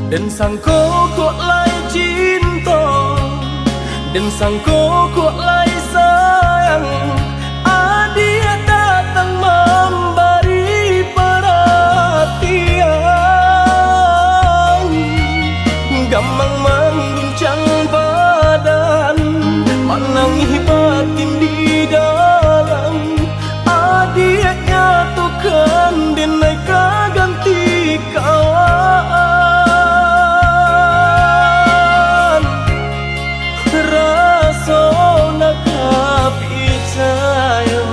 dan sangko kok lai cinta, dan sangko kok lai sayang. Dia datang memberi perhatian, gampang mengguncang badan, menangis batin di dalam. Dia nyatukan dineka ganti kawan, rasa nak percaya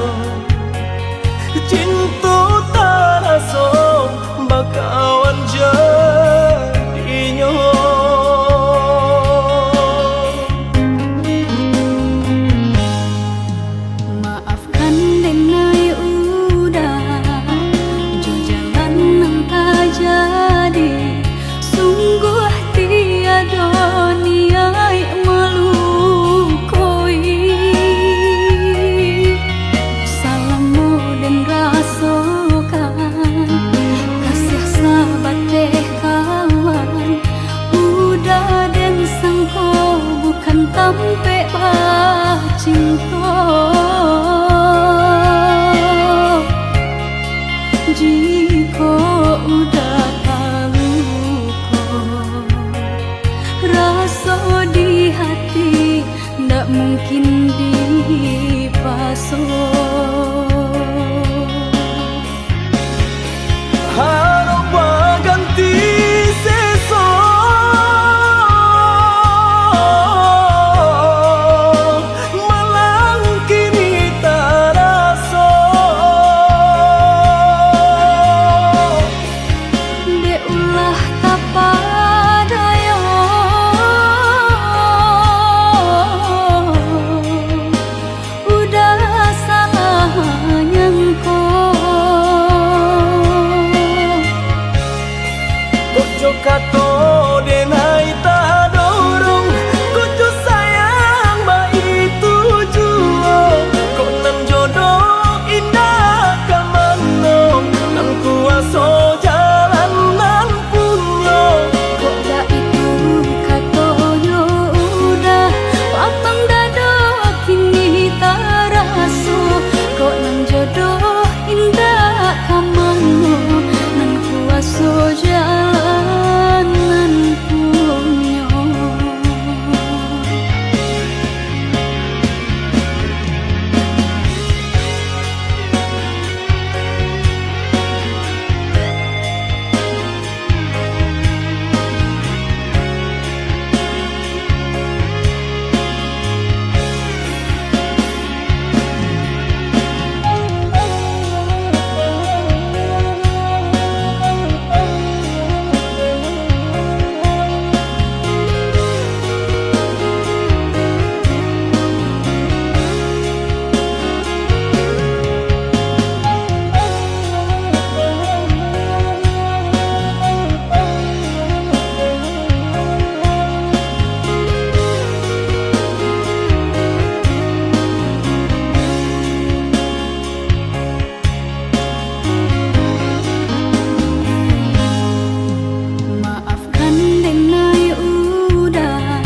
cinta tak rasa bakawan jadinya. Maafkan denai udah jo jalan nang tak jadi, sungguh tiada niat melukoi. Salahmu dan rasakan kasih sahabat teh kawan, udah dan sangko bukan tampe bah cinta. Jika udah tahu kok rasa di hati, ndak mungkin dipasung. Harap ganti sesok, malang kini tak rasa. Dek ulah tapadaya, udah salah nyangko. Kojo kato denai tak dorong, kojo sayang ba itu jua. Kok nan jodoh indah kamano, nan kuaso jalan nan punya. Kok dah itu katonyo udah papang dado kini tak raso. Kok nan jodoh indah kamano, nan kuaso jalan nan punya. Maafkan denai udah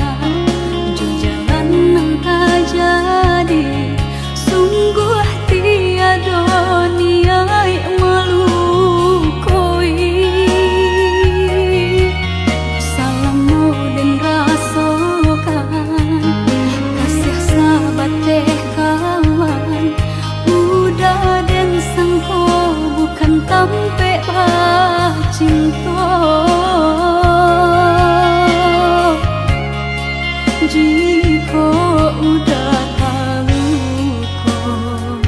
jo jalan nang tak jadi, sungguh tiada niat melukoi. Salahmu dan rasakan kasih sahabat teh kawan, udah dan sangko bukan tampe bah cinta. Jika udah tahu kok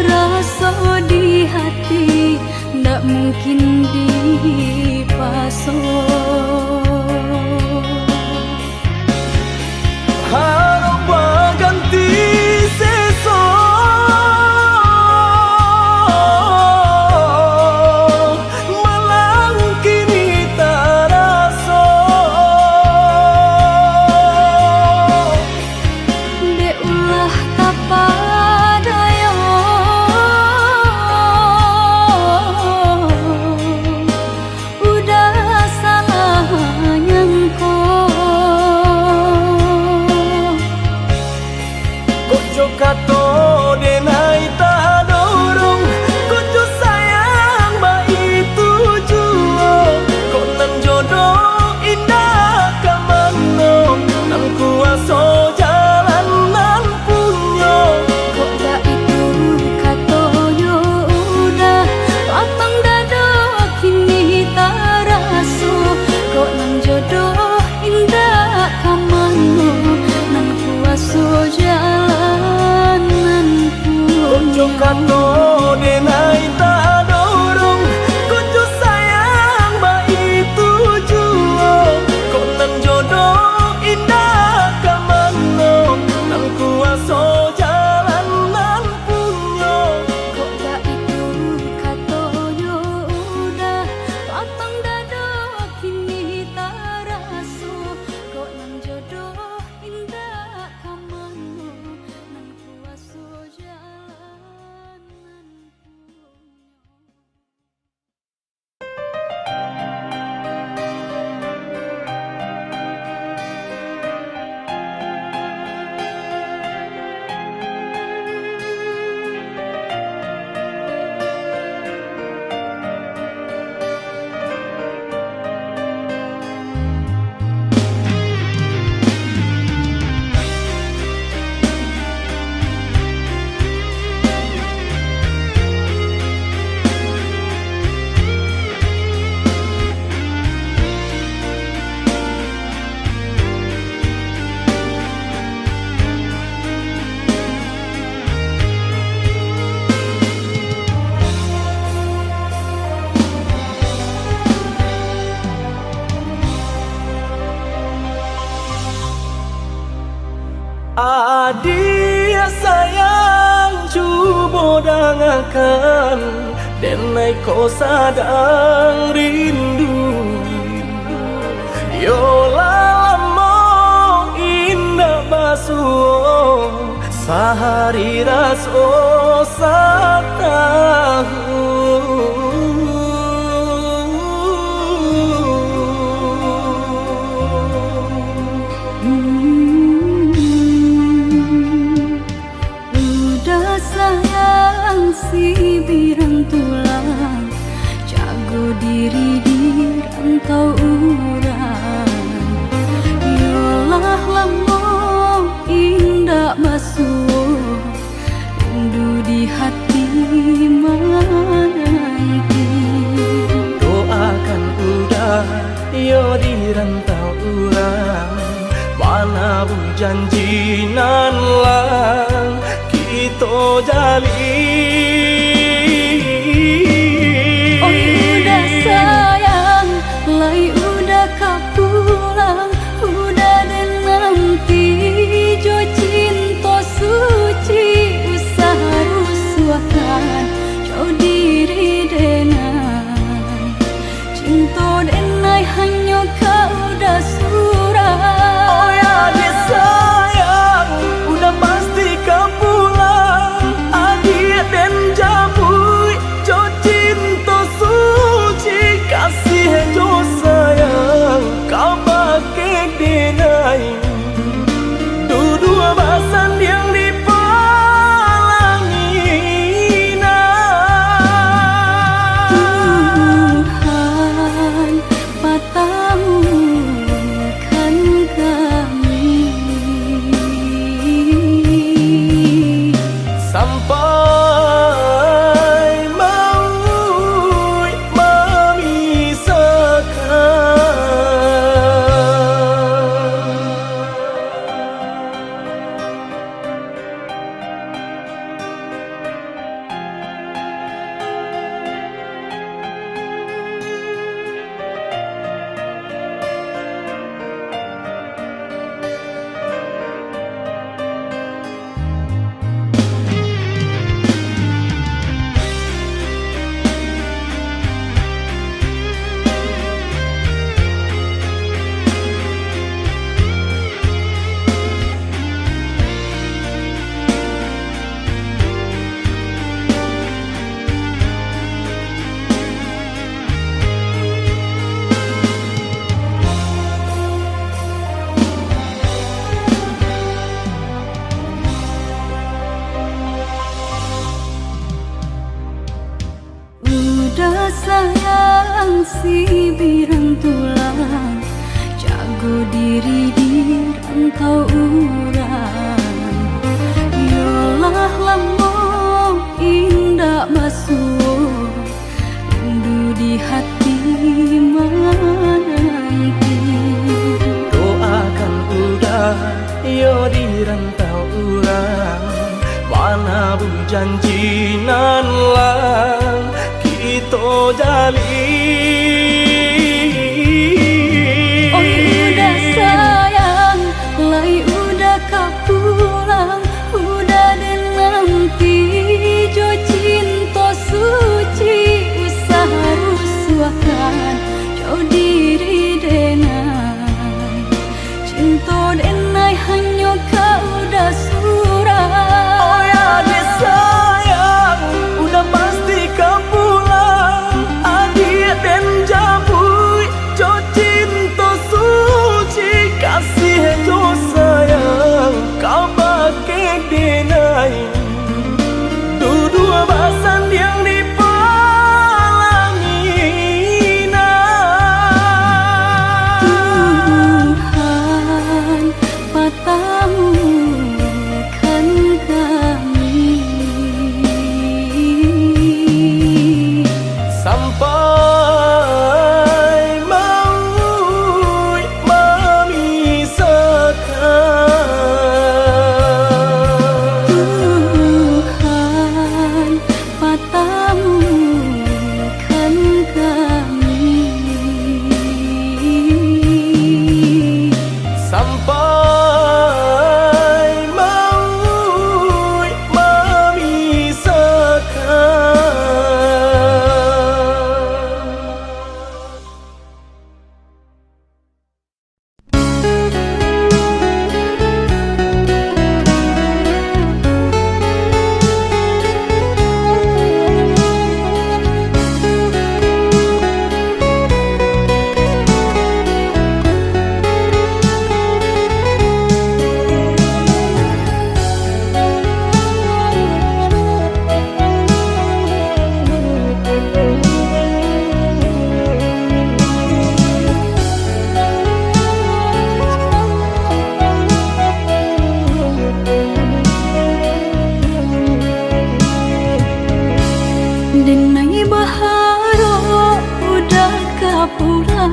rasa di hati, ndak mungkin dipasung. Harap ganti sesok, malang kini tak rasa. Dek ulah tapadaya, udah salah pangakan denai ko sadang rindu. Yo lalamo indah basuh sehari raso satahu. Udah sayang si birang tulang, jago diri di rantau urang. Yolah lamo indah basuh, rindu di hati menanti. Doakan udah yo di rantau urang, mana bu janji nan lang kita jalin. Oh udah sayang, lai udah kapulang, udah dan nanti jo cinta suci usaha rusuakan jo diri denai. Cinta denai hanya kau udah surah. Oh ya dia sayang, udah pasti kau pulang. Adik dan jabui jo cinta suci, kasih jo sayang kau pakai denai. Dua basan yang dipalangina. Tuhan patahkan kami sampai maut Udah sayang si birang tulang, jago diri di rantau urang. Yolah lamo indah basuh, rindu di hati menanti. doakan udah yo di rantau urang, mana bu janji nan lang kita jalin. Oh udah sayang, lai udah kapulang, udah dan nanti jo cinta suci usaha rusuakan jo diri denai. Cinta denai hanya kau udah surah. Oh ya dia sayang, udah pasti kau pulang. Adik dan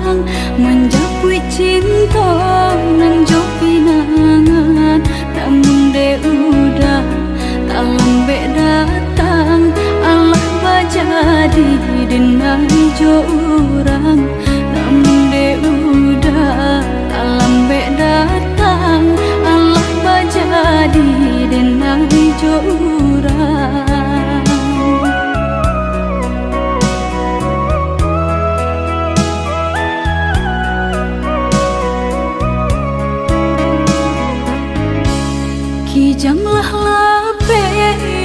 pulang menjapui cinta nang jo pinangan, namun de udah tak lambe datang. Allah bajadi denai jo urang, namun de udah tak lambe datang. Allah bajadi denai jo urang. Kijanglah lape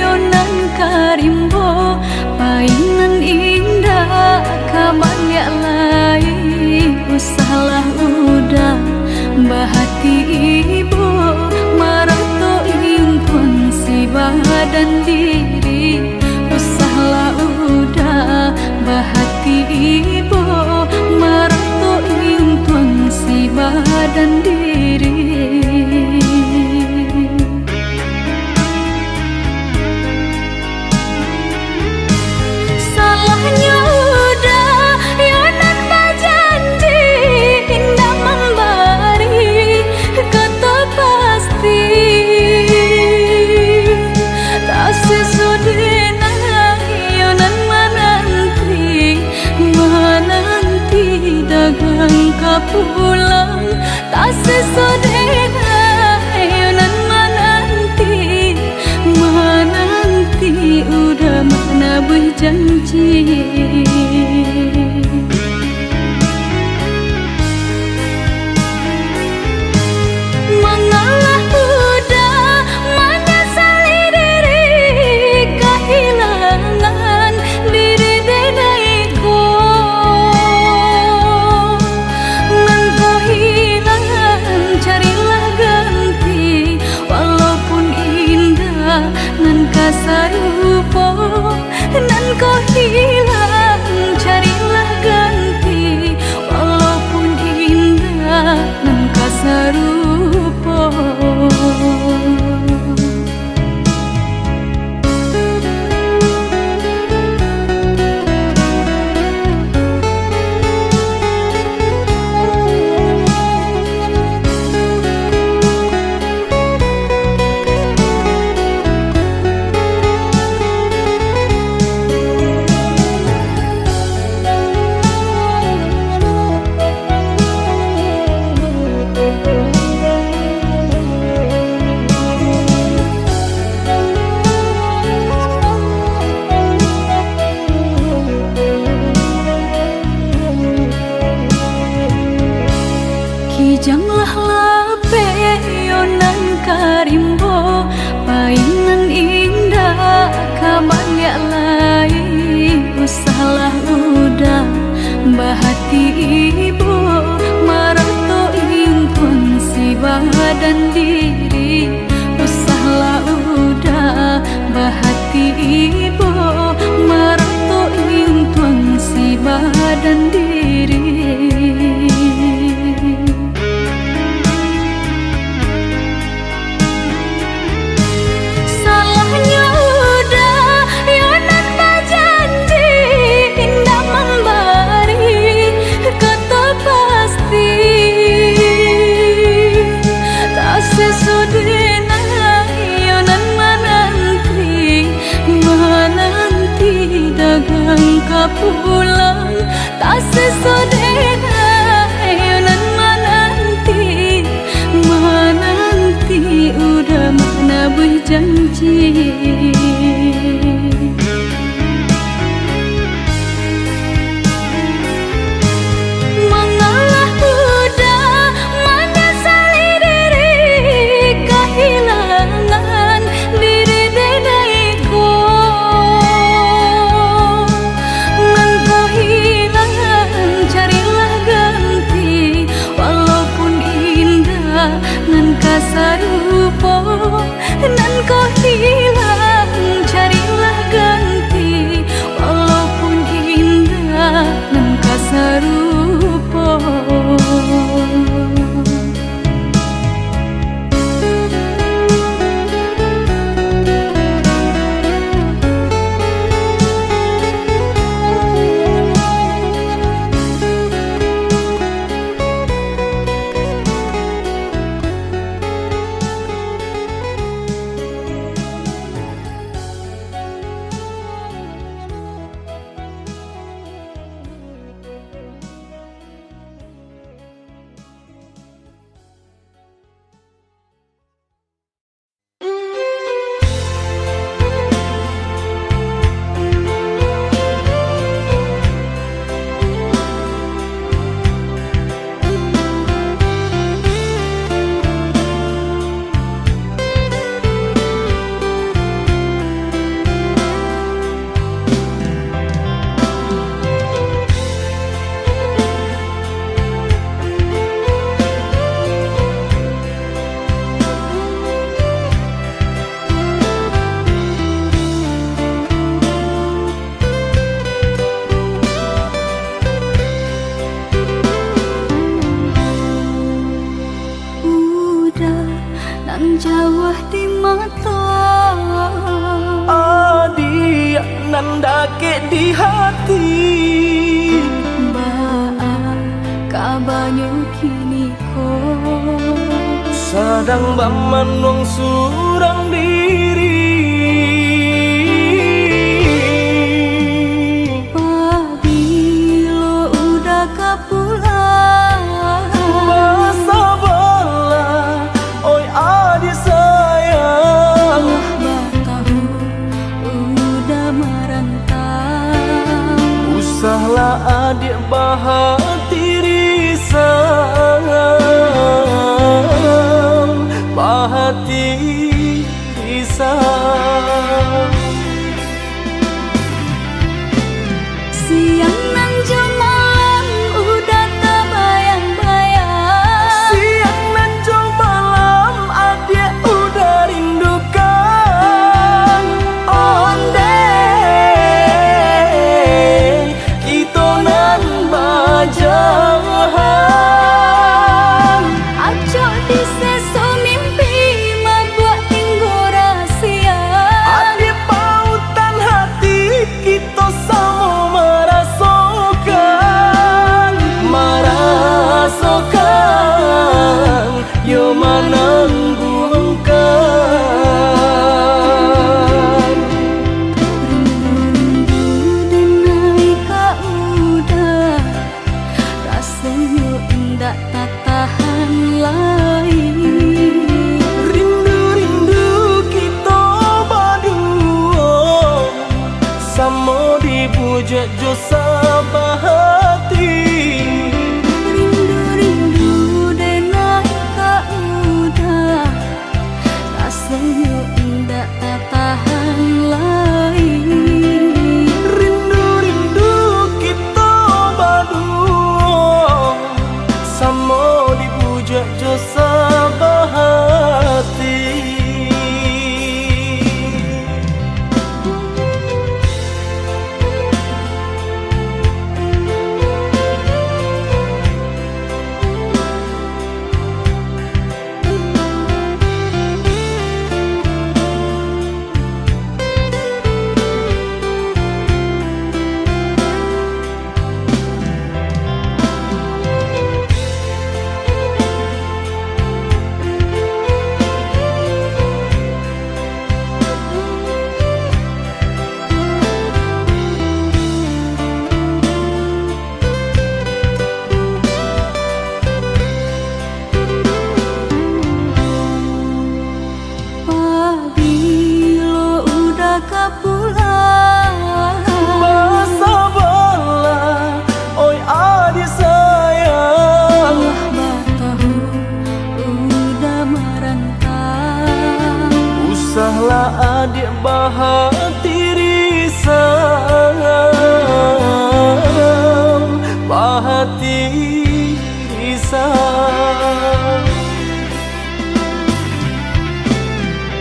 yonan karimbo, painan indah kabalya lai. Usahlah udah bahati ibu, marato impun si badan diri. Usahlah udah bahati ibu, marato impun si badan diri. Pulang tak sesodena yonan menanti udah mana berjanji. Mengalah udah menyesali diri, kehilangan diri denaiku. Nan kasarupo nan kau hilang, carilah ganti. Walaupun indah nan kasarupo. Kijanglah lape yonan karimbo, painan indah kabalya lai. Usahlah udah bahati ibu, marato impun si badan diri. Usahlah udah bahati ibu, marato impun si badan diri. Pulang tak sesodena yonan menanti udah mana berjanji. Mengalah udah menyesali diri, kehilangan diri denaiku. Nan kasarupo nan kau hilang, dake di hati. Baa kabanyu kini ko Sadang bamanong surang diri. Pabilo udah kapulang Basa bala, oi adik sayang. Batahu udah merantau. Usahlah adik bahati risang, bahati risang. Siang nan jemalang udah terbayang-bayang. Siang nan jauh malam adik udah rindukan. Onde kita nan bajahan. Acok di seso mimpi mabuat tinggo rahasia. Adik pautan hati kita sama merasakan. Merasakan yo menangguhkan. Rindu denai ka udah rasanya indah tak tahan lain. Rindu-rindu kita berdua sama dibujuk jo sabahati. Rindu-rindu denai ka udah rasanya indah tak tahan lain. Rindu-rindu kita berdua sama dibujuk jo sabahati. Pabilo udah kapulang Basa bala, oi adik sayang. Batahu udah merantau. Usahlah adik bahati risang, bahati risang.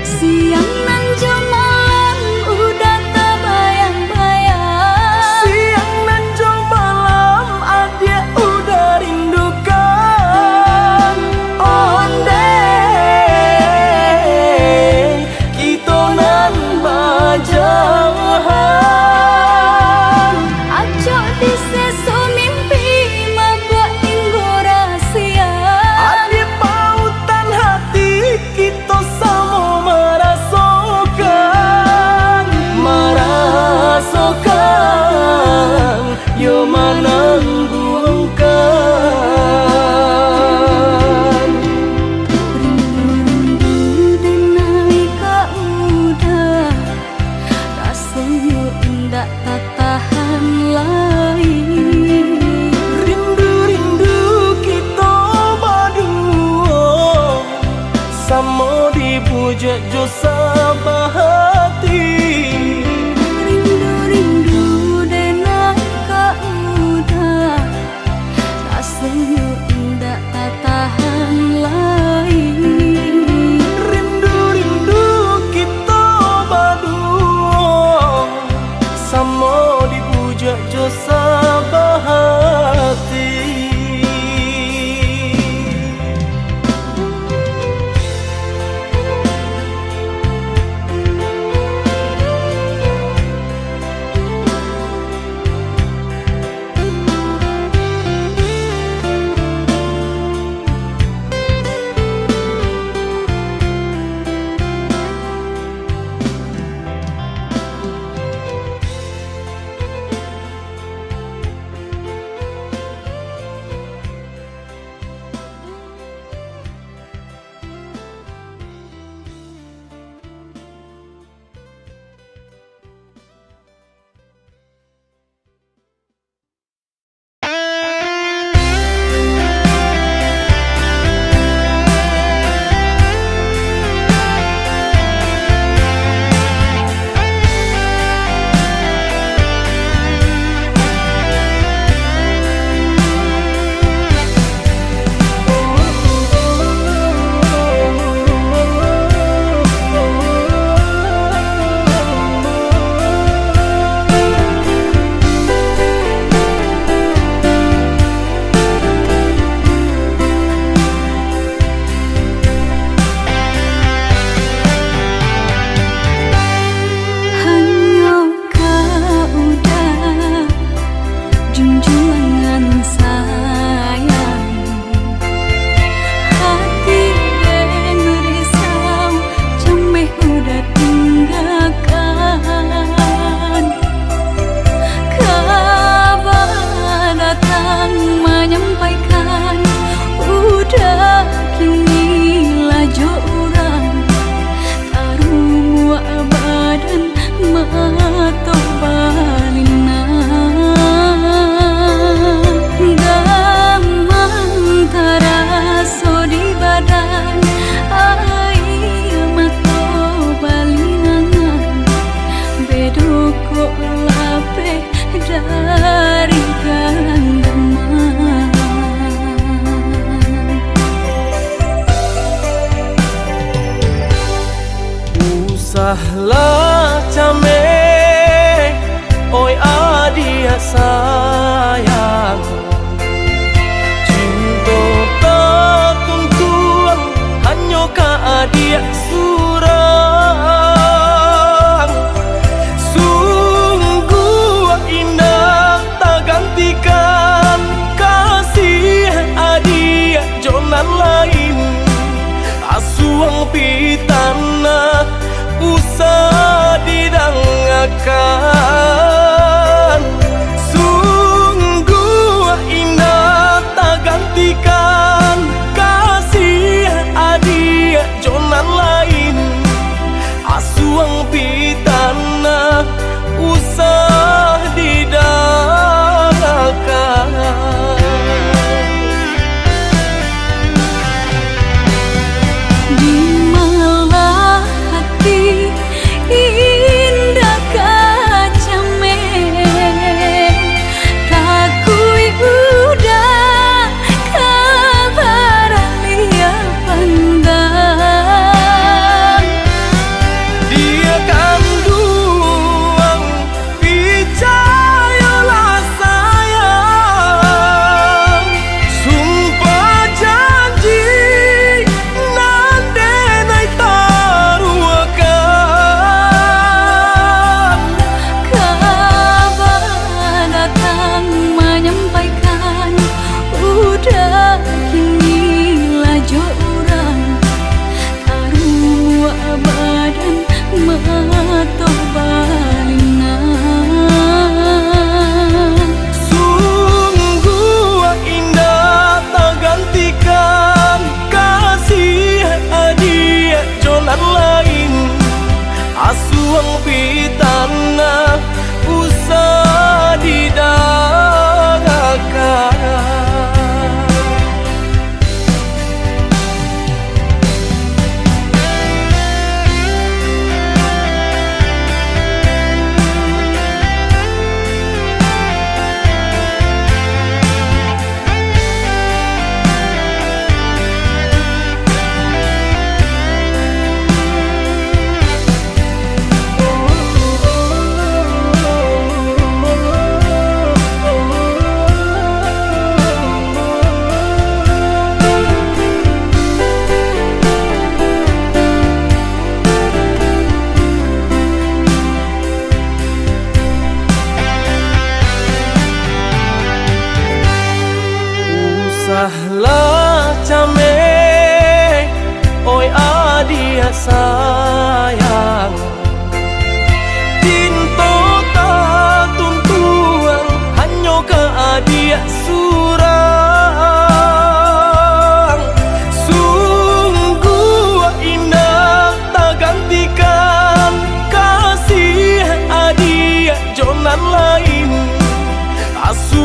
Siang nan jemalang udah terbayang-bayang. Siang nan jauh malam adik udah rindukan. Onde kita nan bajahan. Acok di seso mimpi mabuat tinggo rahasia. Adik pautan hati kita sama merasakan. Merasakan yo menangguhkan. Rindu-rindu denai ka udah rasanya indah tak tahan lain. Rindu-rindu kita berdua sama dibujuk jo sabahati. Rindu-rindu denai ka udah rasanya indah tak tahan lain. Rindu-rindu kita berdua sama dibujuk jo sabahati.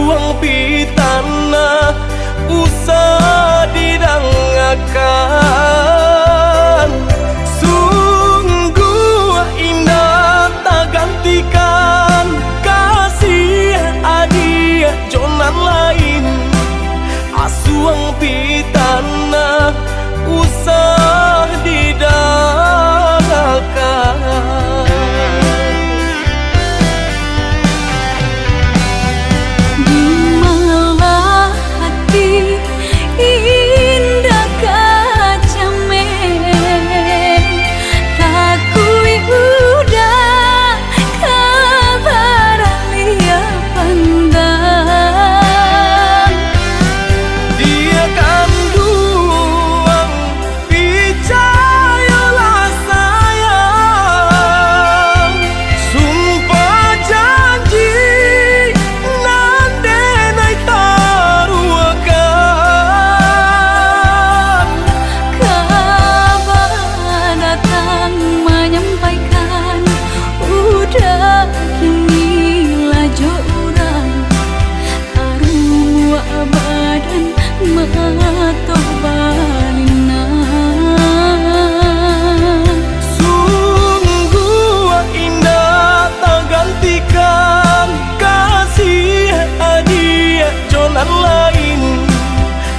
asuang pitana usah didangakan. Sungguh indah tak gantikan kasih adia jonan lain. Asuang pitana usah didanggakan. Dimalah hati indah kacamen, takui udah kabar lia pandang. Dia kan duang picayalah sayang. Sumpah janji nande naik taruakan. Kabar datang menyampaikan udah kini lajo orang karua badan mato balina. Sungguh indah tak gantikan kasih adia jonan lain.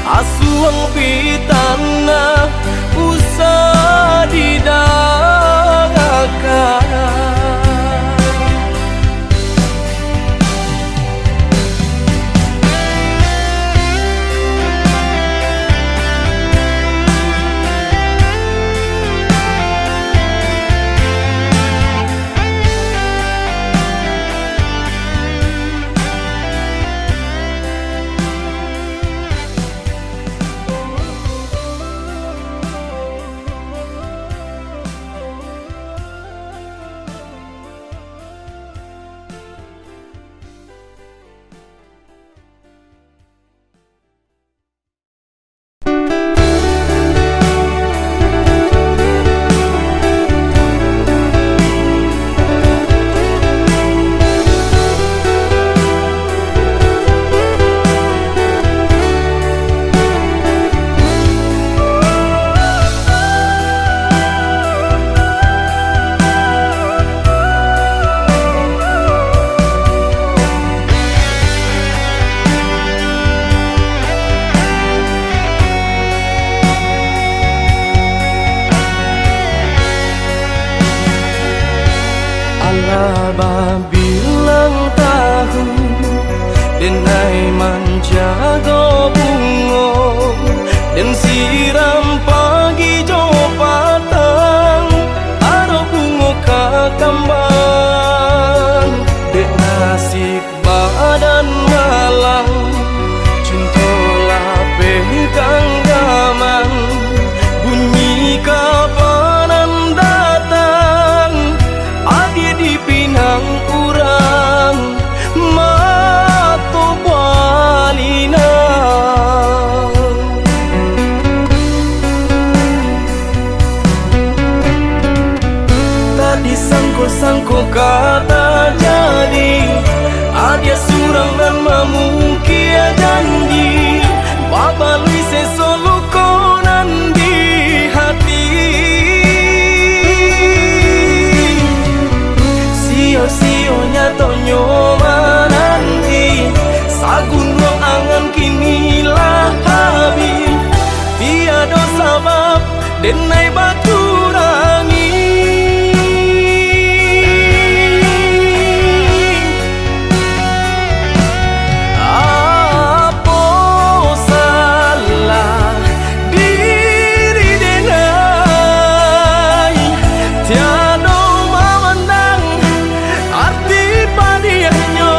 Asuang pitana usah didanggakan. Alaba bilang tahu denai menjaga bungo dan siram pagi jo patang aro bungo kakambang dek nasib badan malang cintola pegang gaman bunyi kapanan datang adi dipinang urang mato balina. Tadi sangko-sangko kata jadi adia surang dan mamukia janji babalui sesolo konan di hati. Sio-sionya tonyo mananti sagun ruang angan kini lah habis tiada sabab denai baturangi. Apa salah diri denai tiada memandang arti padiahnya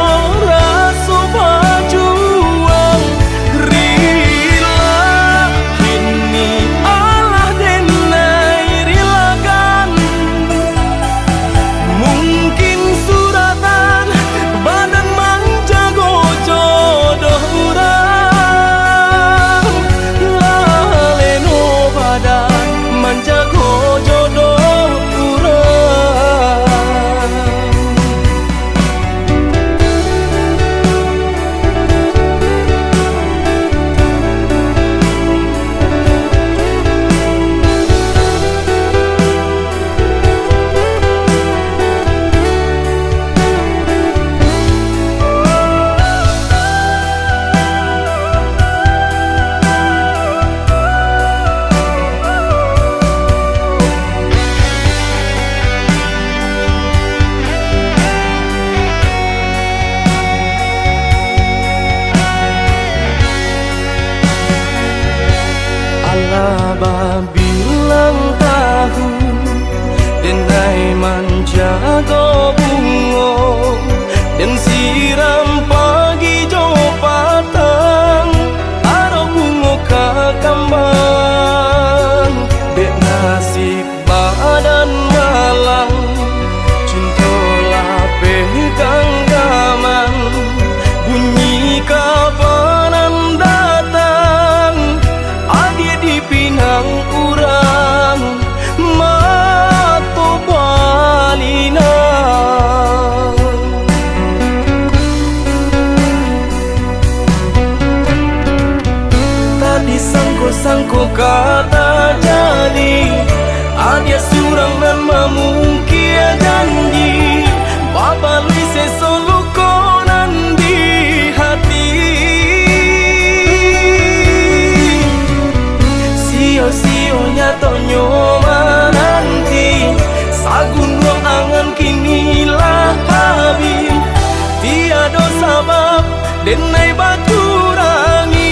rasa berjuang. Rila kini Allah denai ulang tahun denai manjago bungo dan siram pagi jo patang aro bungo kakambang dek nasib badan malang cintola pegang gaman bunyi kapanan datang adik dipinang urang mato balina tadi sangko kata jadi adia surang nan mamungkia janji baba lui sesolo konan di hati sio-sionya tonyo nanti sagun ruang angan kinilah habis tiada sabab denai batu rangi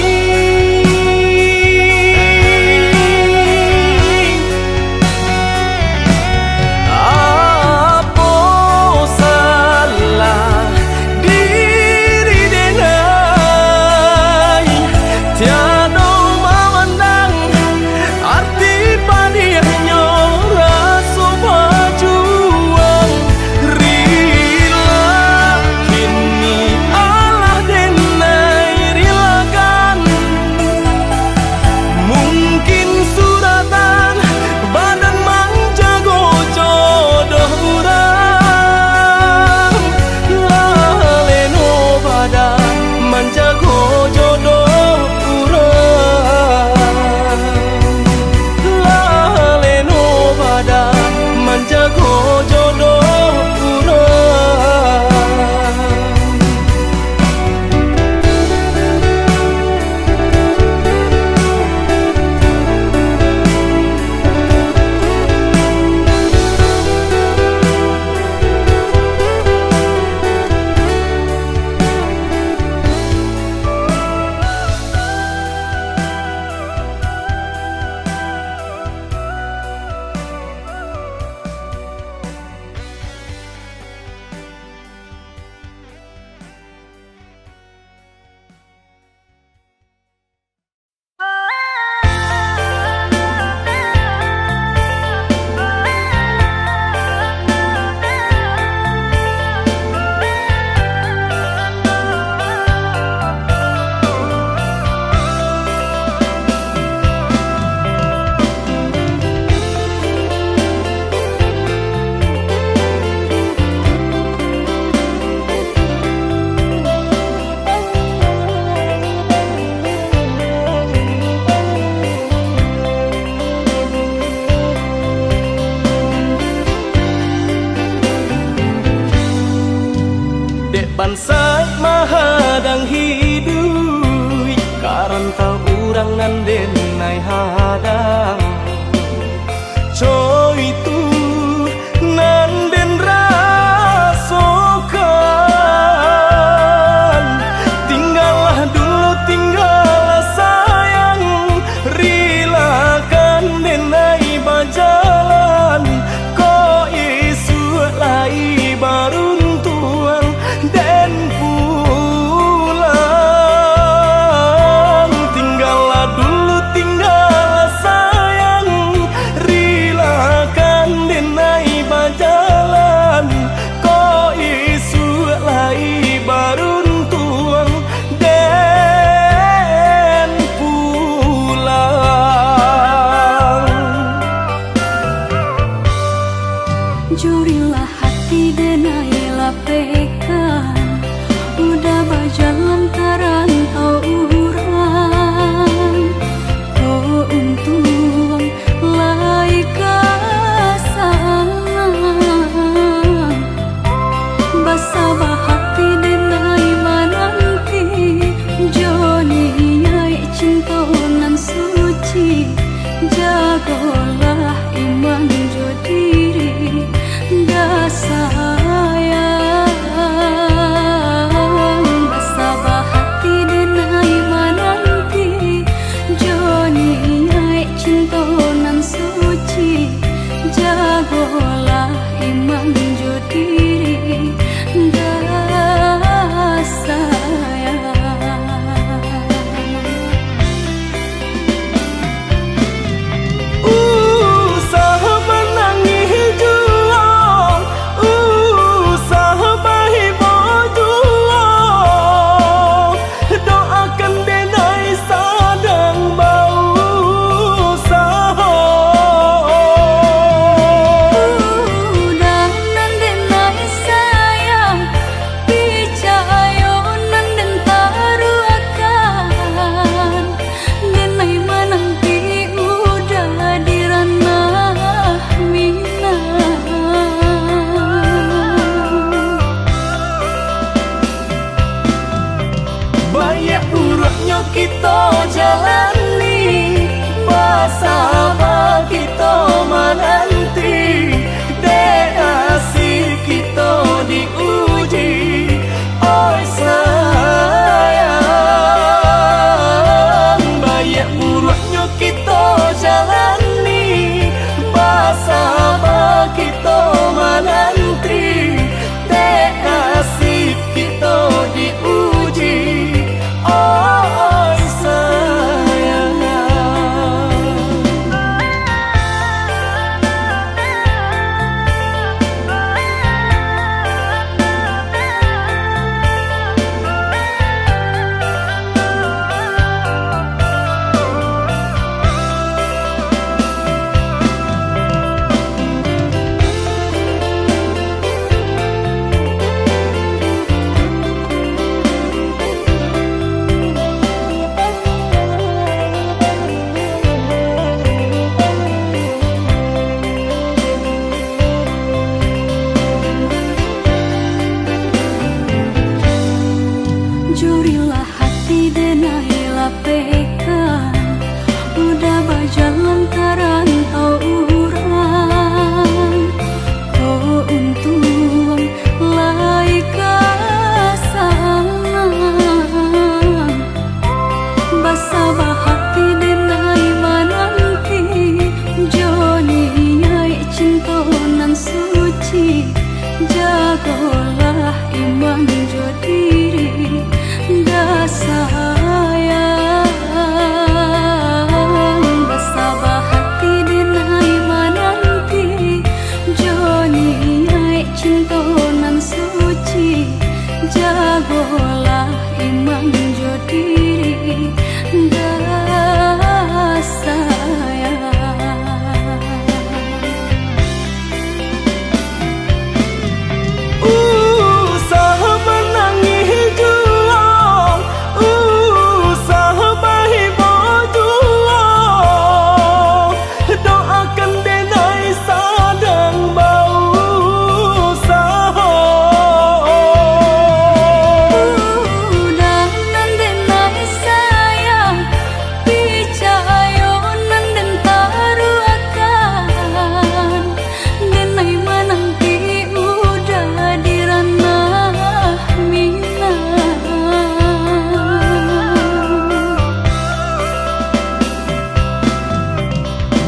bansai mahadang hidup karanta urang nan denai hadang coy tu nan den rasokan tinggallah dulu tinggallah sayang rilakan denai bajalan ko isu lai baruntuan dan pulang tinggallah dulu kita jalani, bersama kita menanti, dek asih kita diuji. Oi sayang, banyak buruknya kita jalani, bersama kita menanti, dek asih kita diuji. Oi sayang, jurilah hati denailah pekan, udah berjalan terantau orang. Kau untung lai kasang, basabah hati denai menanti, Joni nyai cinta nan suci, jagolah iman jo diri. Dah sayang, bersabah hati denai menanti, Joni nyai cinta nan suci, jagolah iman jo diri. Dah sayang,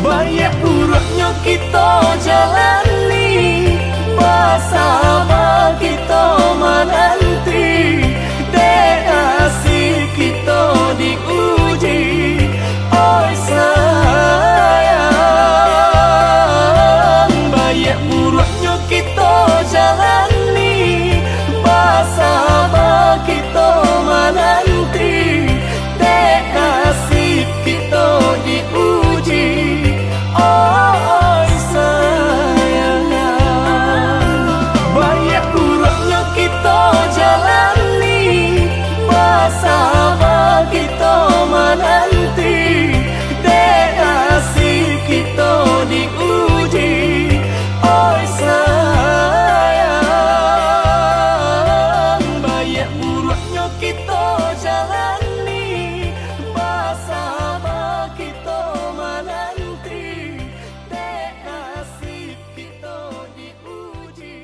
banyak buruknya kita jalani, bersama kita menanti, dek asih kita diuji. Oi sayang, banyak buruknya kita jalani, bersama kita menanti, dek asih kita diuji. Oi sayang, banyak buruknya kita jalani, bersama kita menanti, dek asih kita diuji. Oi sayang, banyak buruknya kita jalani, bersama kita menanti, dek asih kita diuji.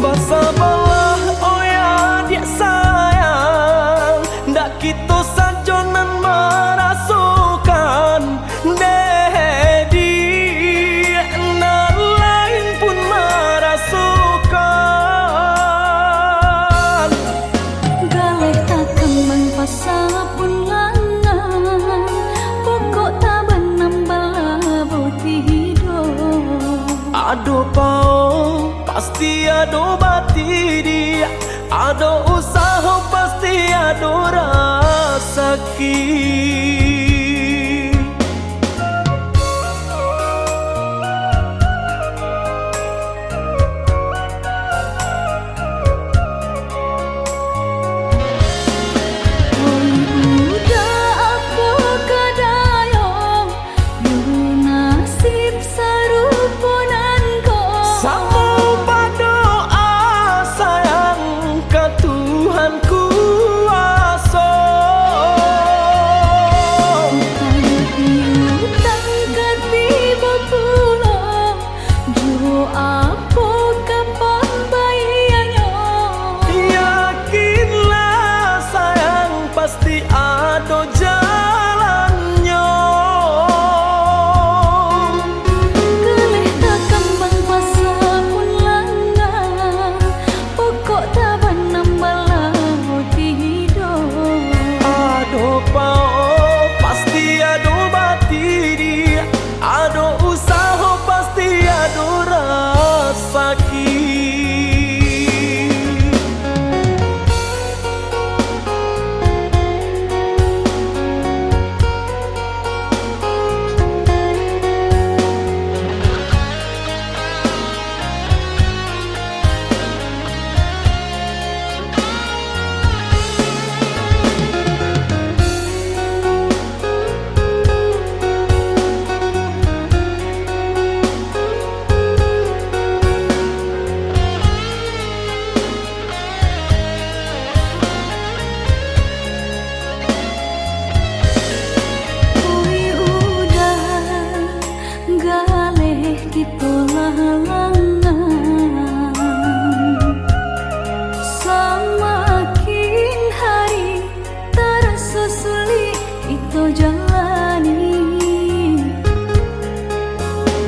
Bersabarlah oh ya dia sayang, ndak kita saja nan merasukan. Ado pao pasti ado bati dia, ado usaha pasti ado rasaki.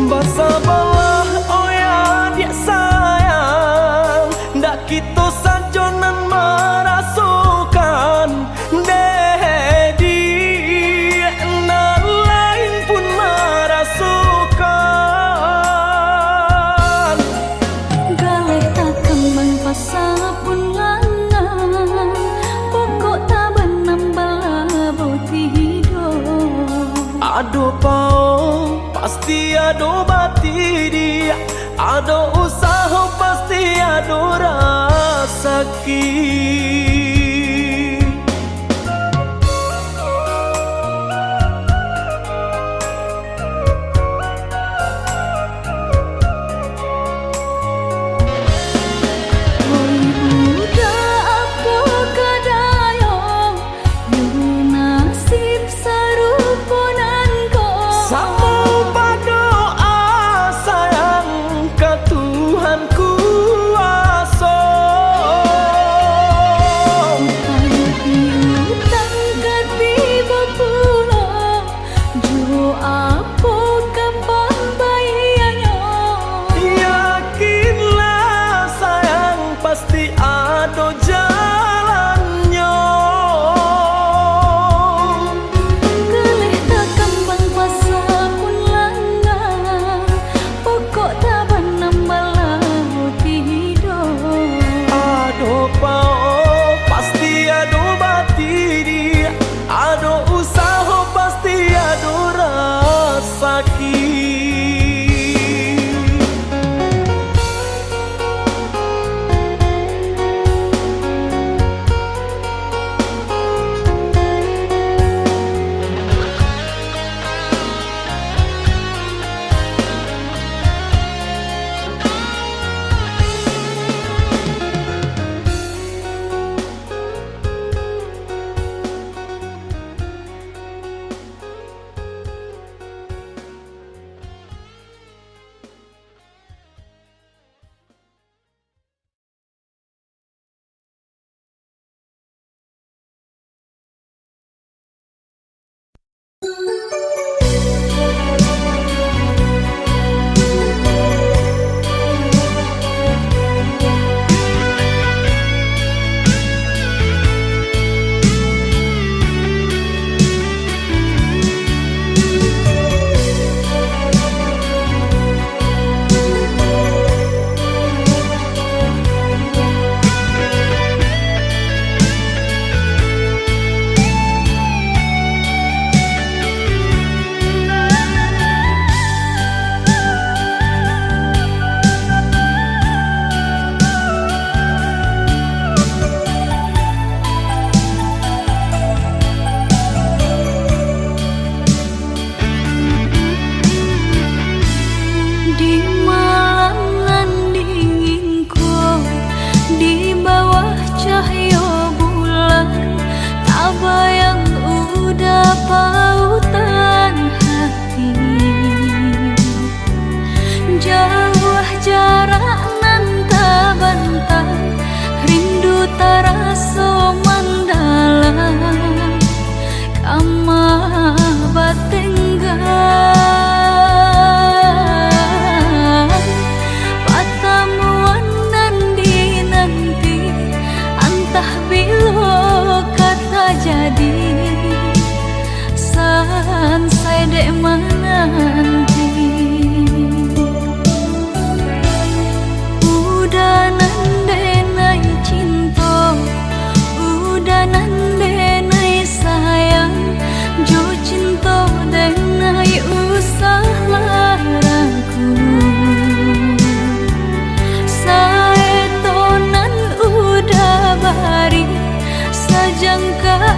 Basabalah oh ya dia sayang, ndak kita sajonan merasukan dedi nan lain pun merasukan. Galeh tak kembang pasal pun langan, pokok tak benam bala boti hidup. Ado pao pasti ado bati dia, ado usaha pasti ado rasaki.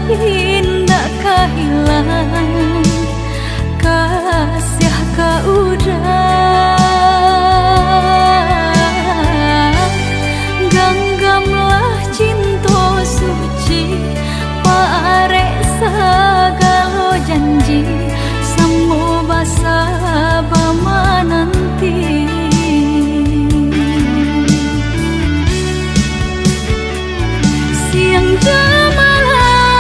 indah kehilangan kasih kau udah genggamlah cinta suci parek segala janji semua basa bama nanti siang jemalah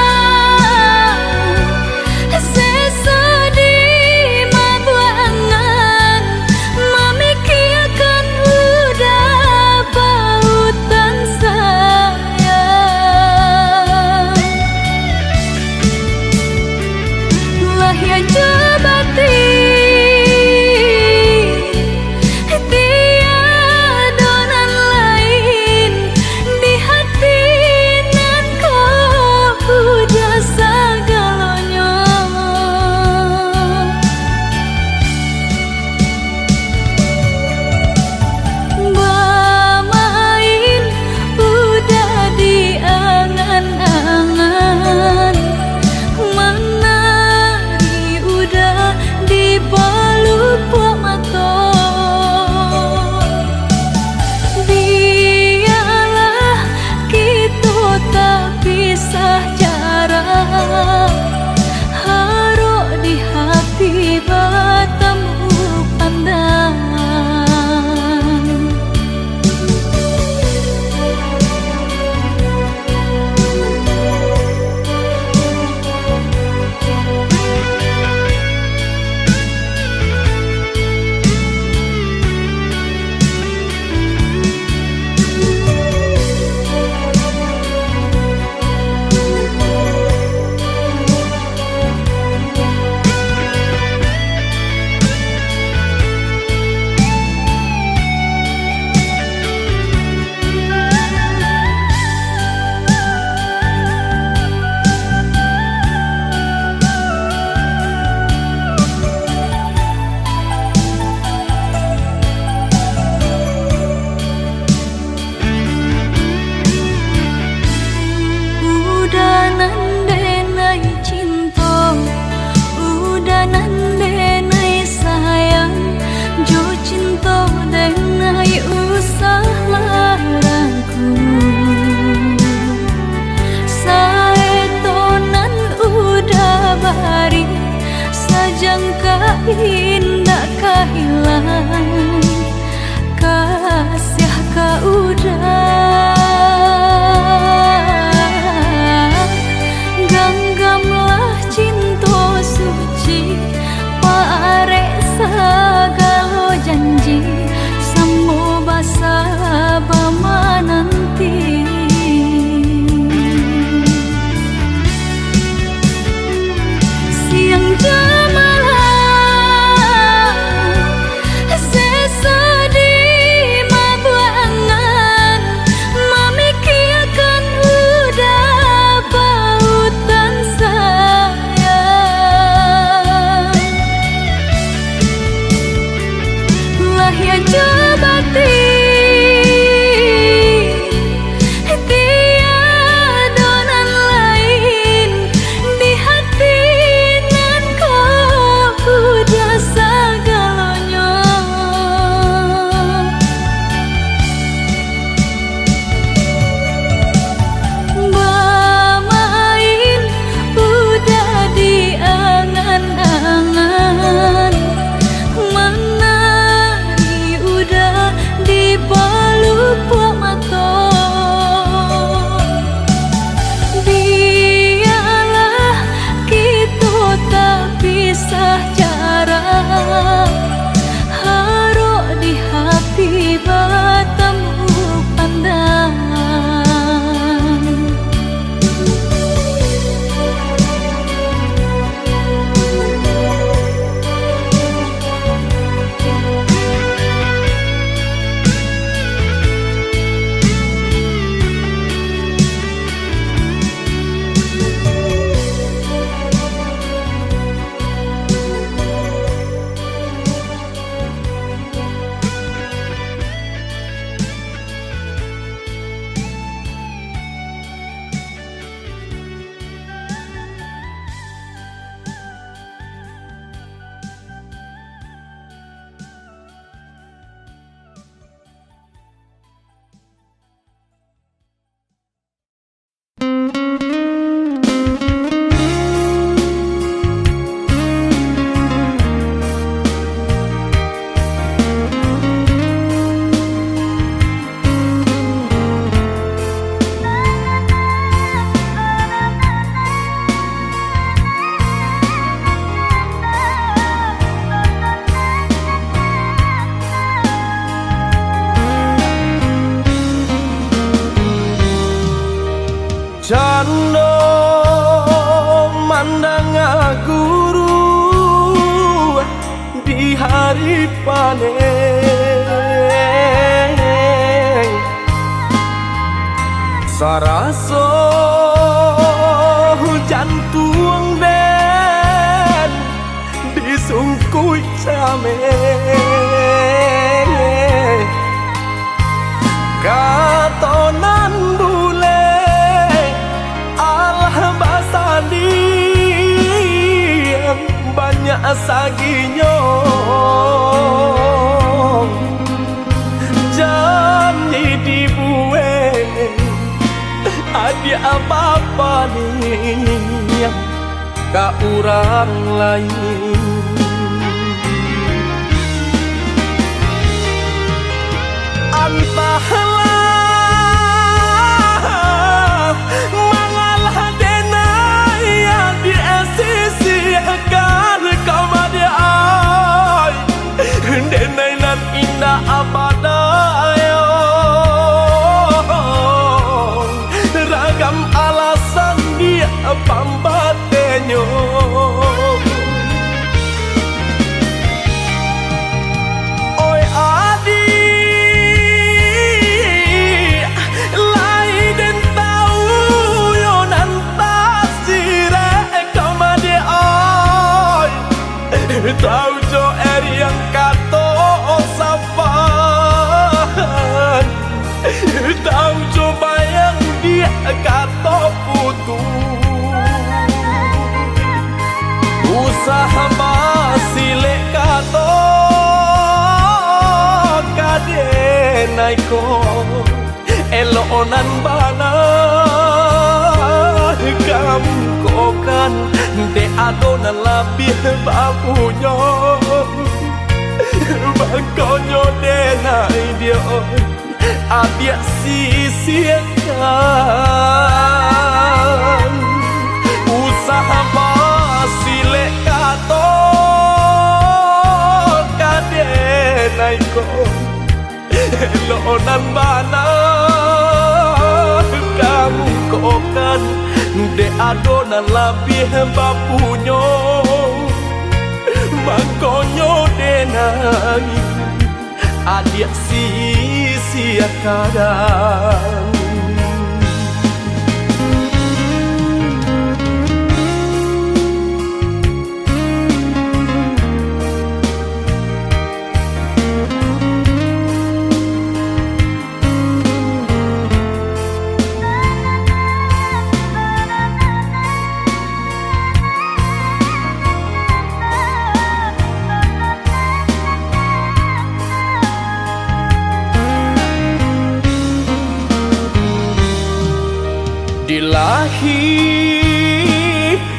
maneh saraso jantung den disungkui came katonan bule alah basani banyak saginya janji dibueng adik apa-apa nih ka urang lain antahlah mangalah denai yang diasisikan kamade ai denai nan indah abadayo ragam alasan dia pambatenyo oi adi lain tahu yo nan tasire kamade ai tahu jo yang kato sapan tahu coba yang dia kato putu usaha masile kato kade naiko elonan bana kamu kokan de adona labih babunya bangkonyo denai dia abiak sisiakan usaha masile kato kade naiko elonan bana kamu kokan de adona labih bapunyo mangkonyo denai adik sia-siakan dilahi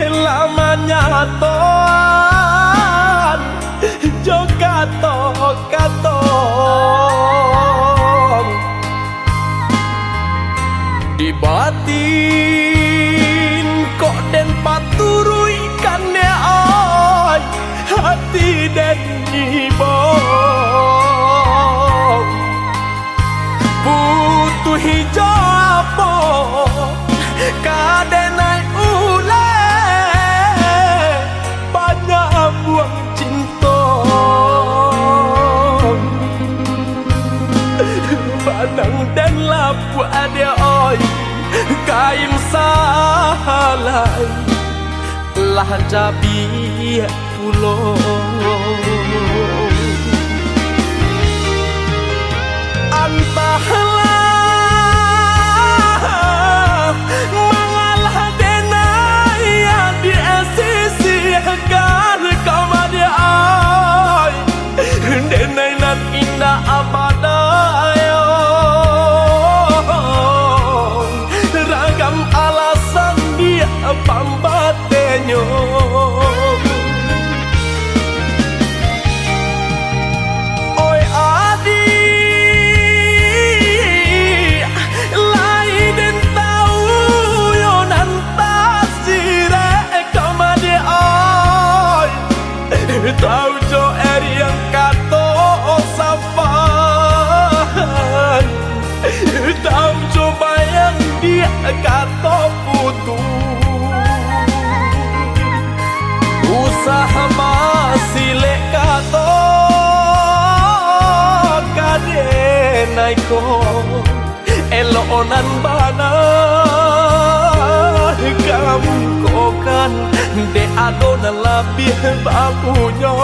lamanya toan jokato-katon di batin kok den paturui kan ne ai hati den ibong butuh hijau kadenai ule banyak buang cinta banang dan lapu ada oi kain salai lah jabi pulau antahlah mangalah denai yang diasisikan kamade ai denai nan indah abadayo ragam alasan dia pambatenyo oi adi tahu jo yang kato sapan tahu coba yang dia kato putu usaha masile kato denai ko elonan bana kamu kokan de adona labih bapunyo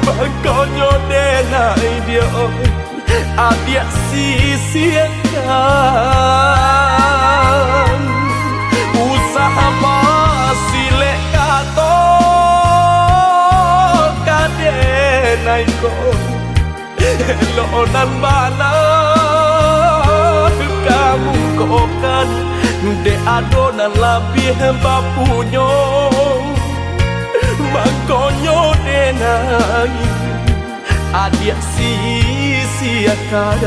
bakonyo denai dia adia sisiakan usaha masih lekato kadenai ko lonan bana kamu kokan de adonan labih bapunyo makonyo denai adia sisiakan.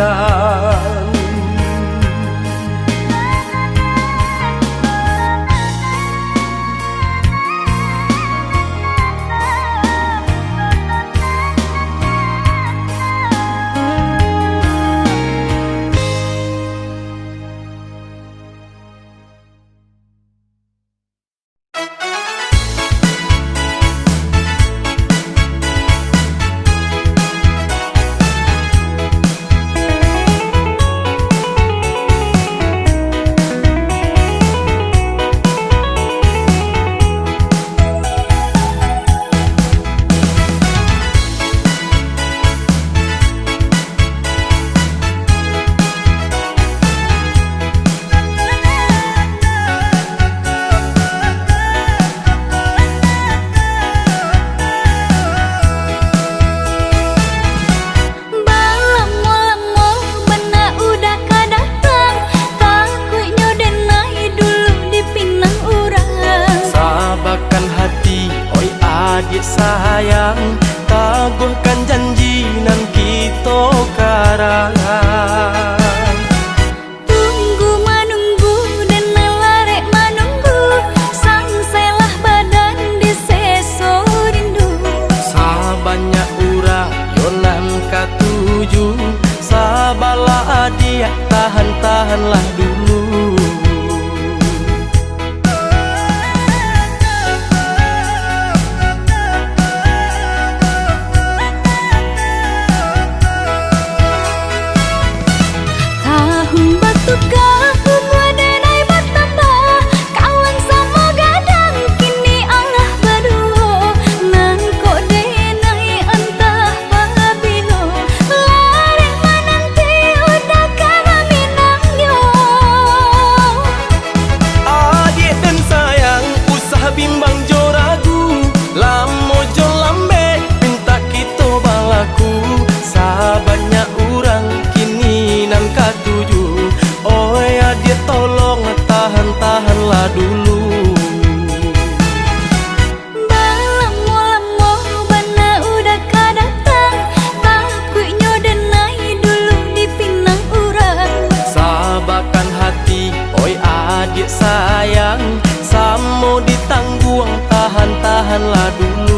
Sayang, taguhkan janji nan kita karangan. Tunggu menunggu dan larek menunggu, sangselah badan di seso rindu. Sabanyak ura yonan katuju, sabalah dia tahan-tahanlah dulu. Tahanlah dulu. Balamo-lamo bana udah kadatang, takutnya denai dulu dipinang urang. Sabarkan hati, oi adik sayang, samo ditangguang, tahan-tahanlah dulu.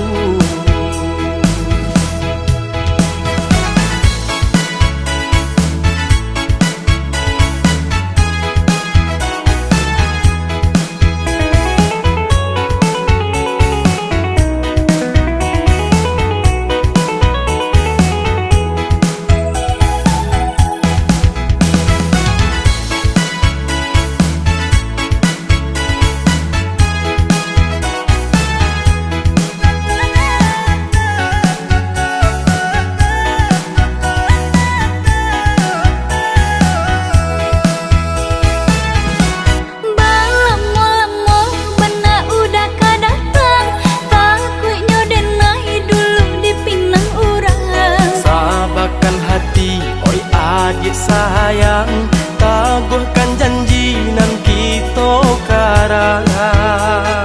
Sayang, taguhkan janji nan kita karangan.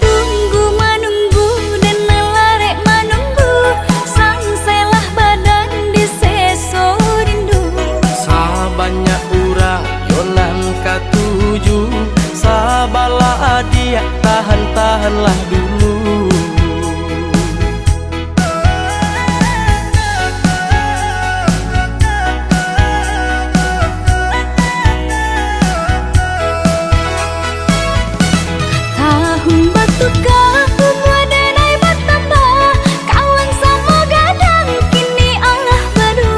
Tunggu menunggu dan larek menunggu, sangselah badan di seso rindu. Sabanyak ura yonan katuju, sabalah dia tahan-tahanlah dulu. Baru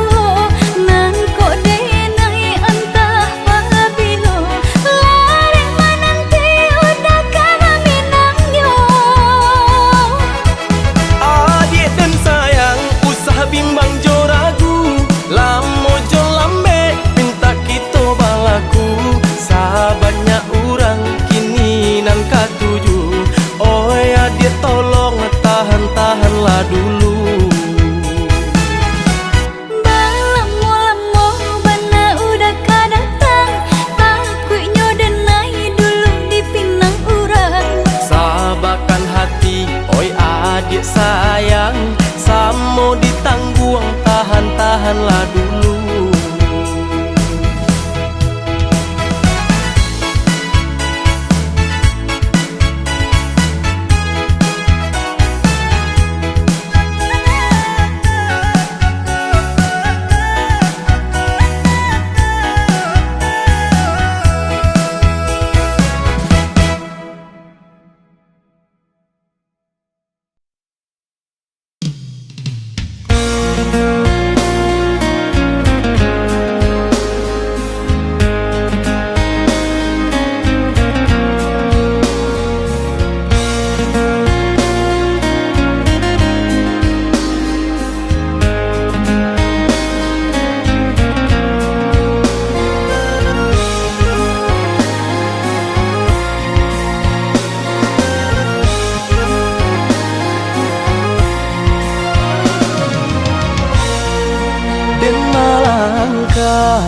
malangkah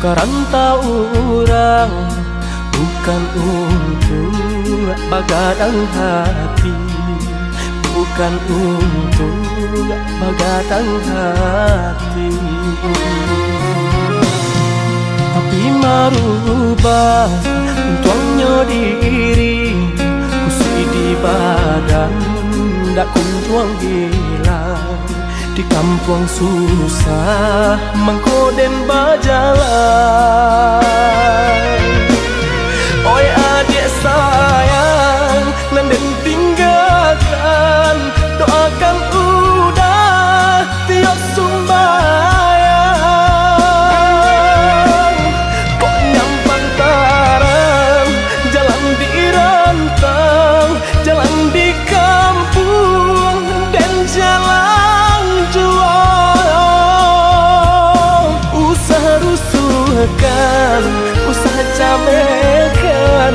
karanta orang, bukan untuk bagadang hati, bukan untuk bagadang hati. Tapi marubah untuknya diri, kusui di badan dak kunjuang hilang. Di kampung susah mengkoden bajalan. Oi adik sayang, nanden tinggalkan, doakan udah tiok sumbayang. Kok nyampang tarang, jalan di rantang, jalan di kampung dan jalan jual. Usaha rusuhkan, usaha camekan,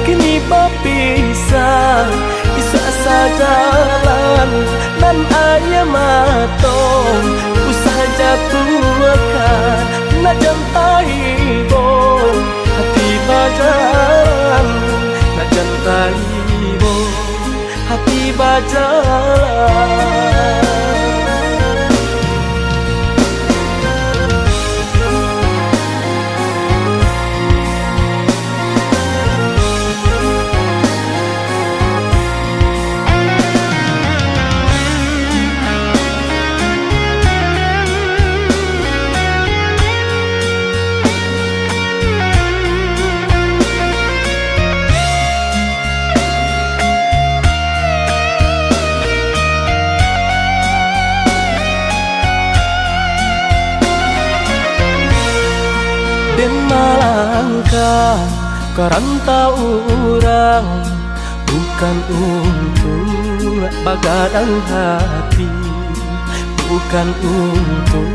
kini berpisah, isa sajalan dan ayah matong. Usaha jatuhkan, nak jantai bom, hati bajalan, nak jantai bom, hati bajalan. Den malangkah karanta orang, bukan untuk bagadang hati, bukan untuk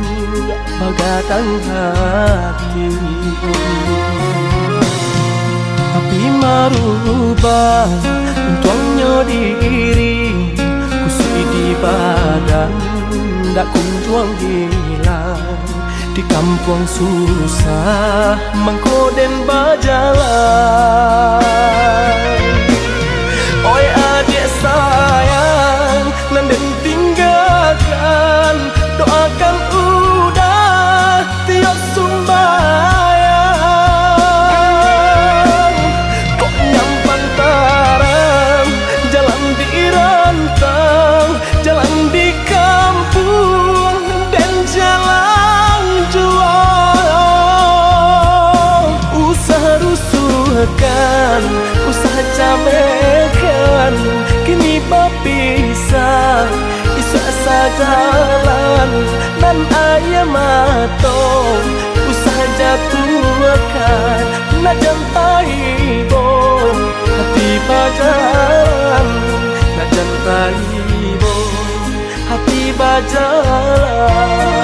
bagadang hati. Tapi marubah untuknya diri, kusui di badan dak kunjuang hilang. Di kampung susah mengkoden bajalan. Oi adik sayang, nanden tinggalkan, doakan udah tiok sumbayang. Kok nyampang tarang, jalan di rantang, jalan di kampung dan jalan jual. Usaha rusuhkan, usaha camekan, kini berpisah, isa sajalan dan ayah matong. Usaha jatuhkan, nak jantai bom, hati bajalan, nak jantai bom, hati bajalan.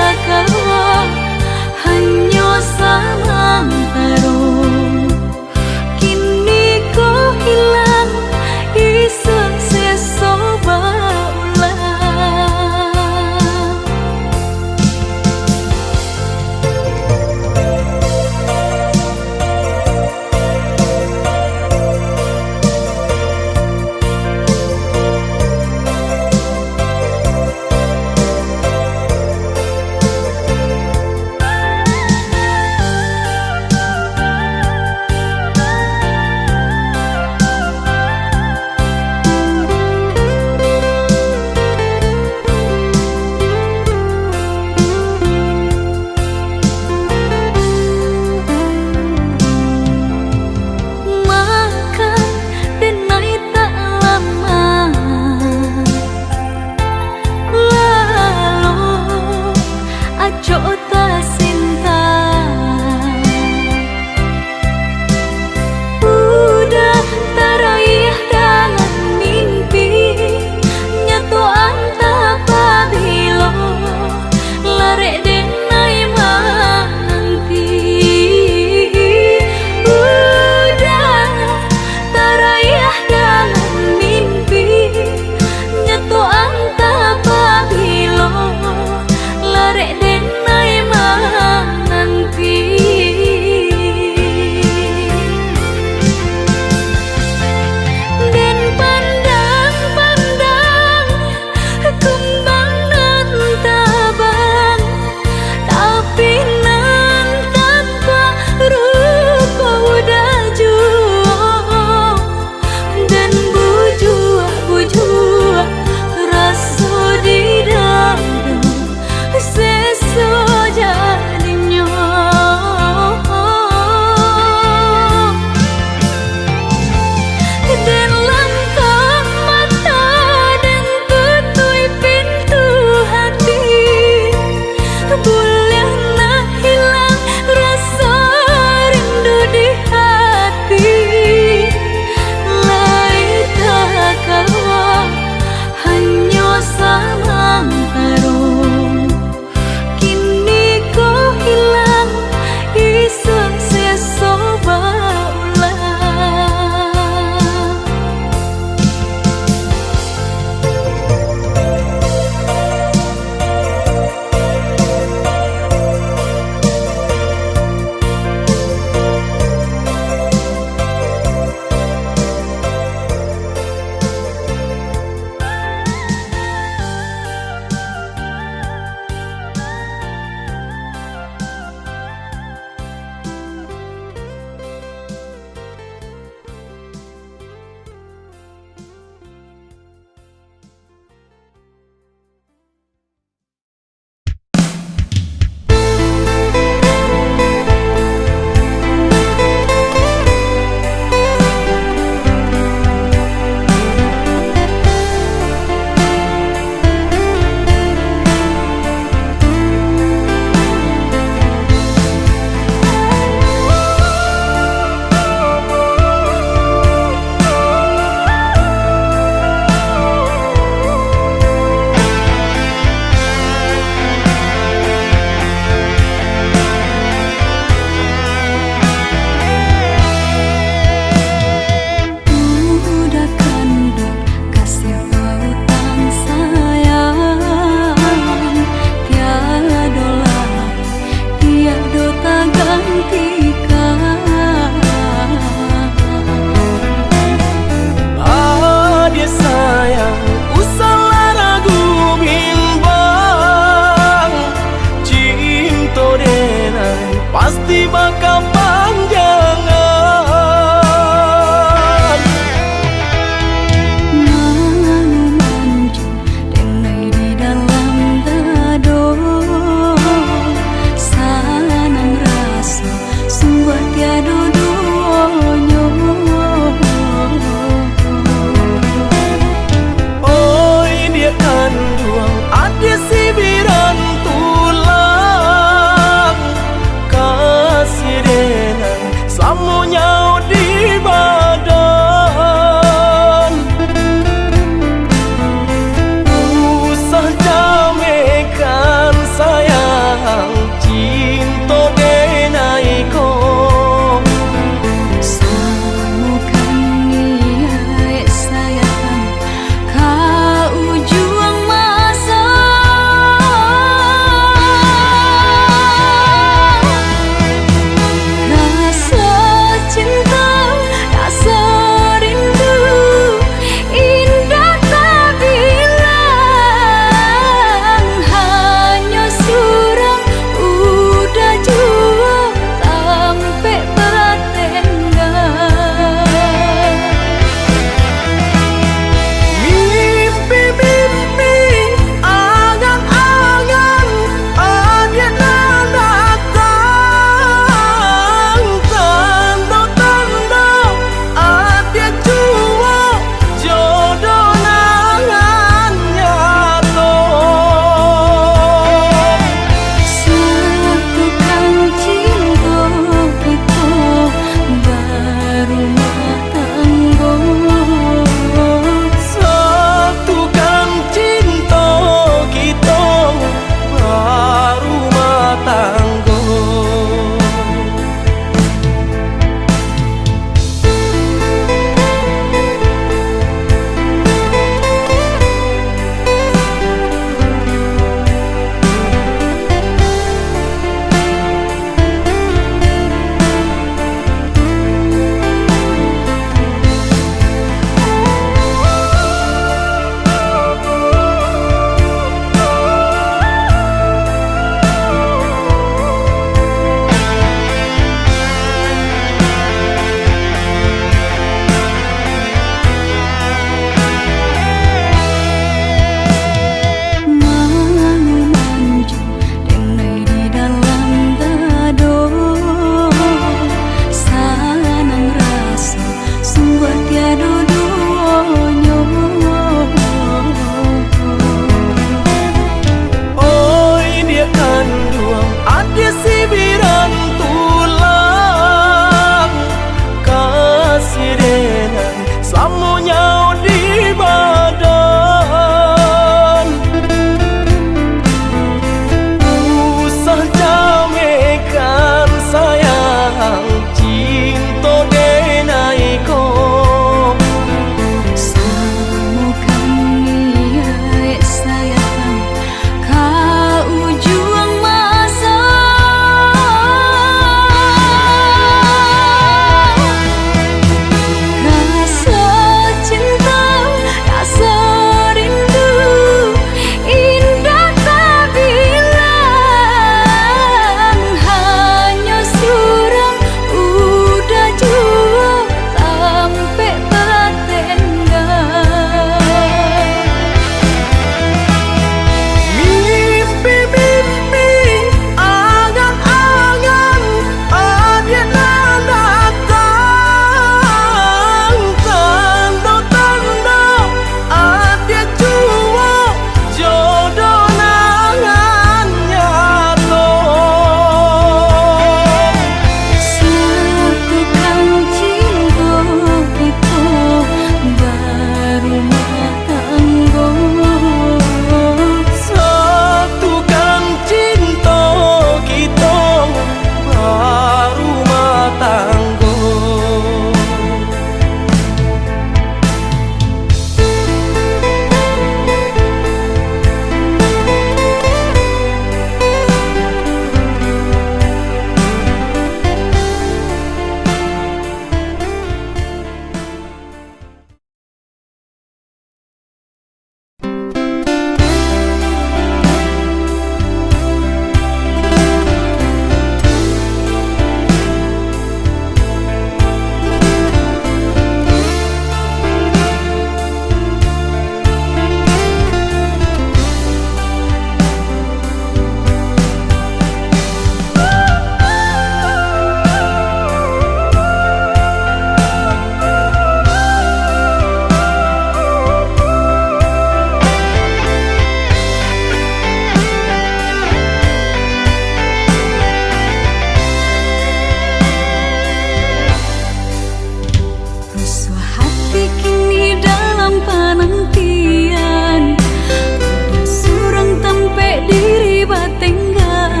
panantian udah surang tempe diri batenggang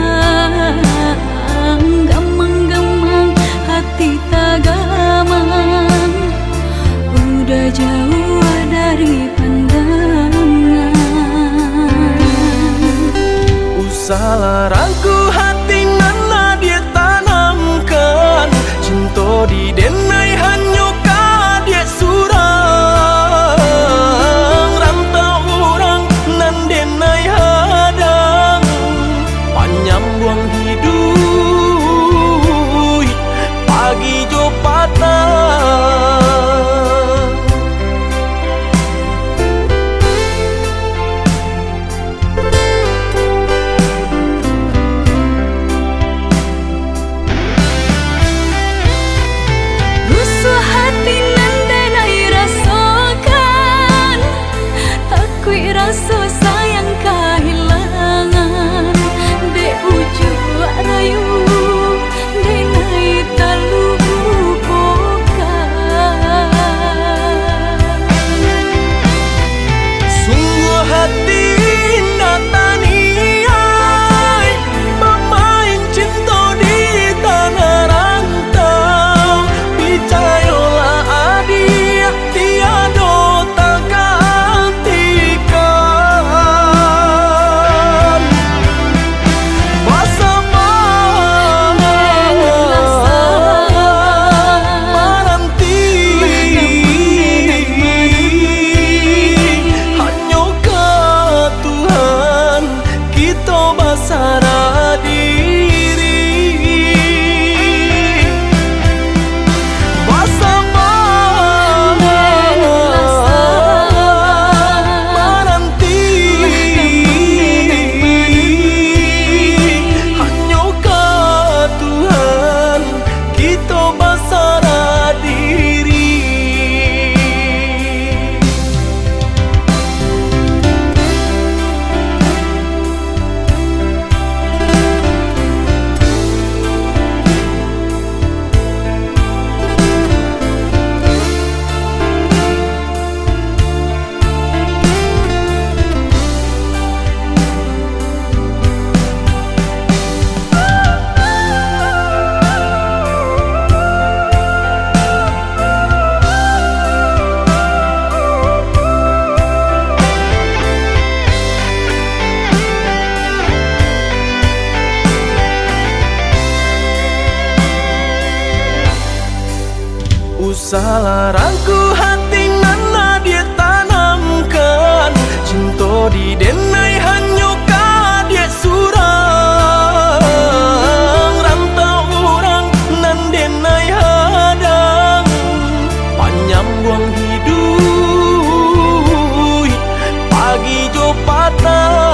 gamang-gamang hati tak gamang udah jauh dari pandangan Usaha ragu hati nana dia tanamkan cinta di denai hanyuka dia surang rantau orang nan denai hadang panjang buang hidup pagi jo patah rasa sayang kehilangan de ujung rayu de nai talu bukan sungguh hati nataniai pemain cinta di tanah rantau picayolah adik tiada Usaha ragu hati nana dia tanamkan cinta di denai hanyuka dia surang rantau orang nan denai hadang panjang buang hidup pagi jo patah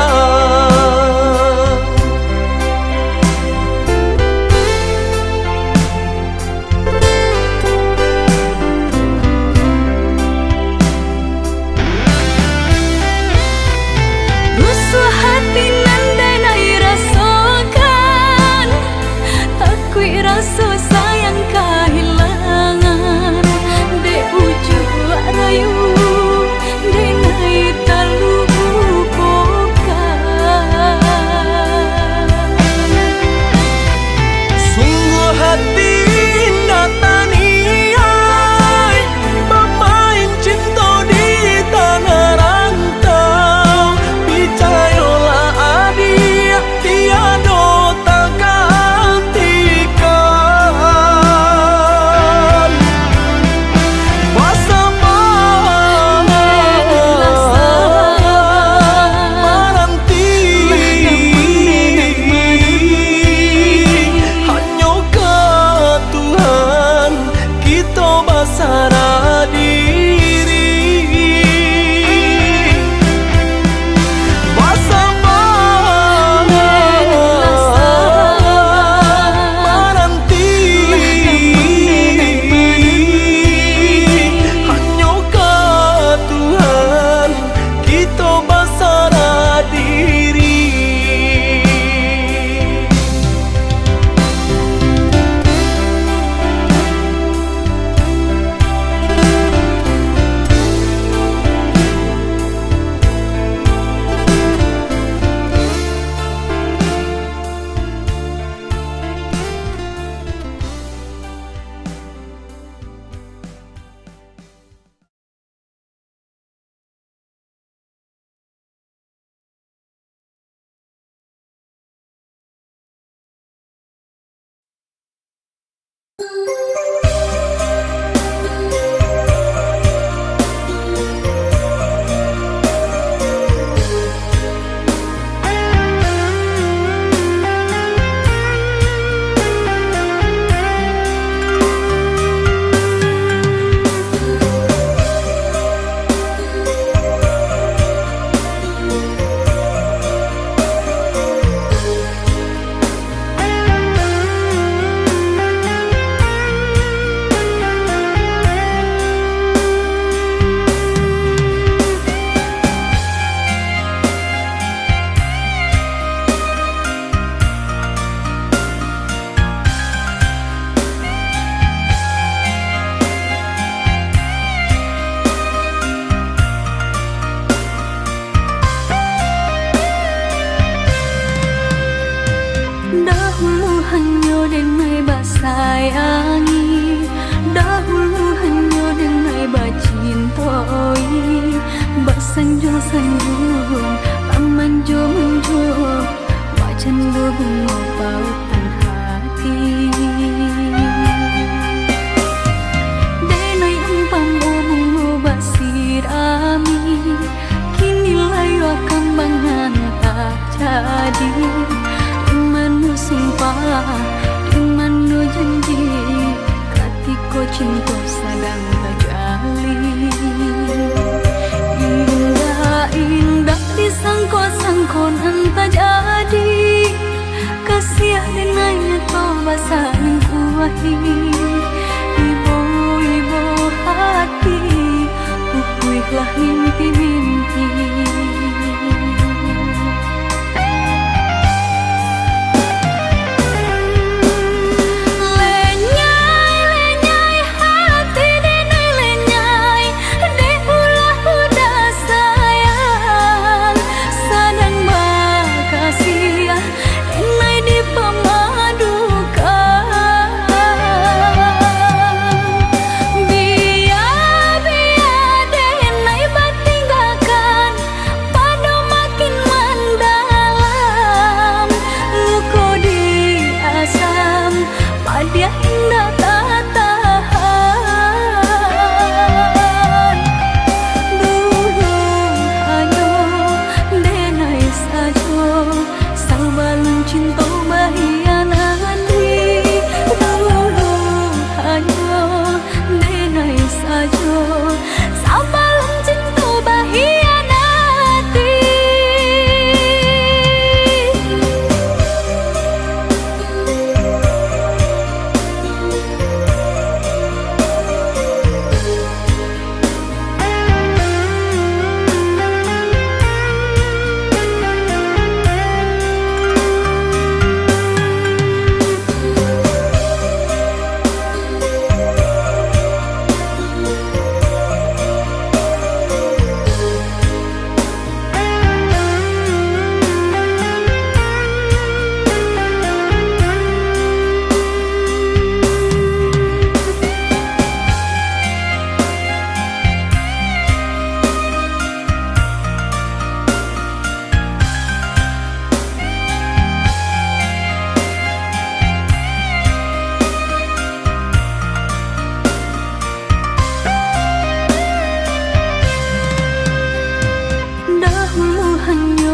hanya denai basayangi, dahulu hanya denai bacintoi, basanjung-sanjung, pamanjung-manjung, wajan bunga pautan hati. Denai umpam bunga basirami, kini layu kambangan tak jadi. Dimanu sumpah, dimanu janji, katiko cinta sedang terjalin. Indah-indah disangko-sangko nan tak jadi, kasih dengannya kau basah kuahi. Ibu-ibu hati, pupuihlah mimpi-mimpi. Dia indah tak tahan. Dulu hanya denai saja, sabalun cinta bahianati. Dulu hanya denai saja, sabalun cinta bahianati.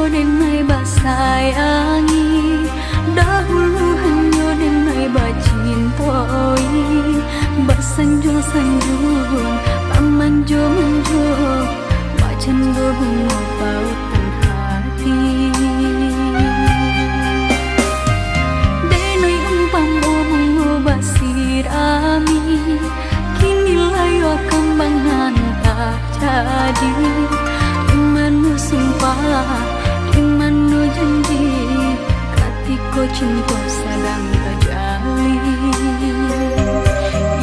Denai basayangi, dahulu hanya denai bacintoi, basanjung-sanjung, pamanjung-manjung, wajan bunga pautan hati. Denai umpam bunga basirami, kini layu kambangan tak jadi. Dimanu sumpah, dimanu janji, katiko cinta sedang terjalin.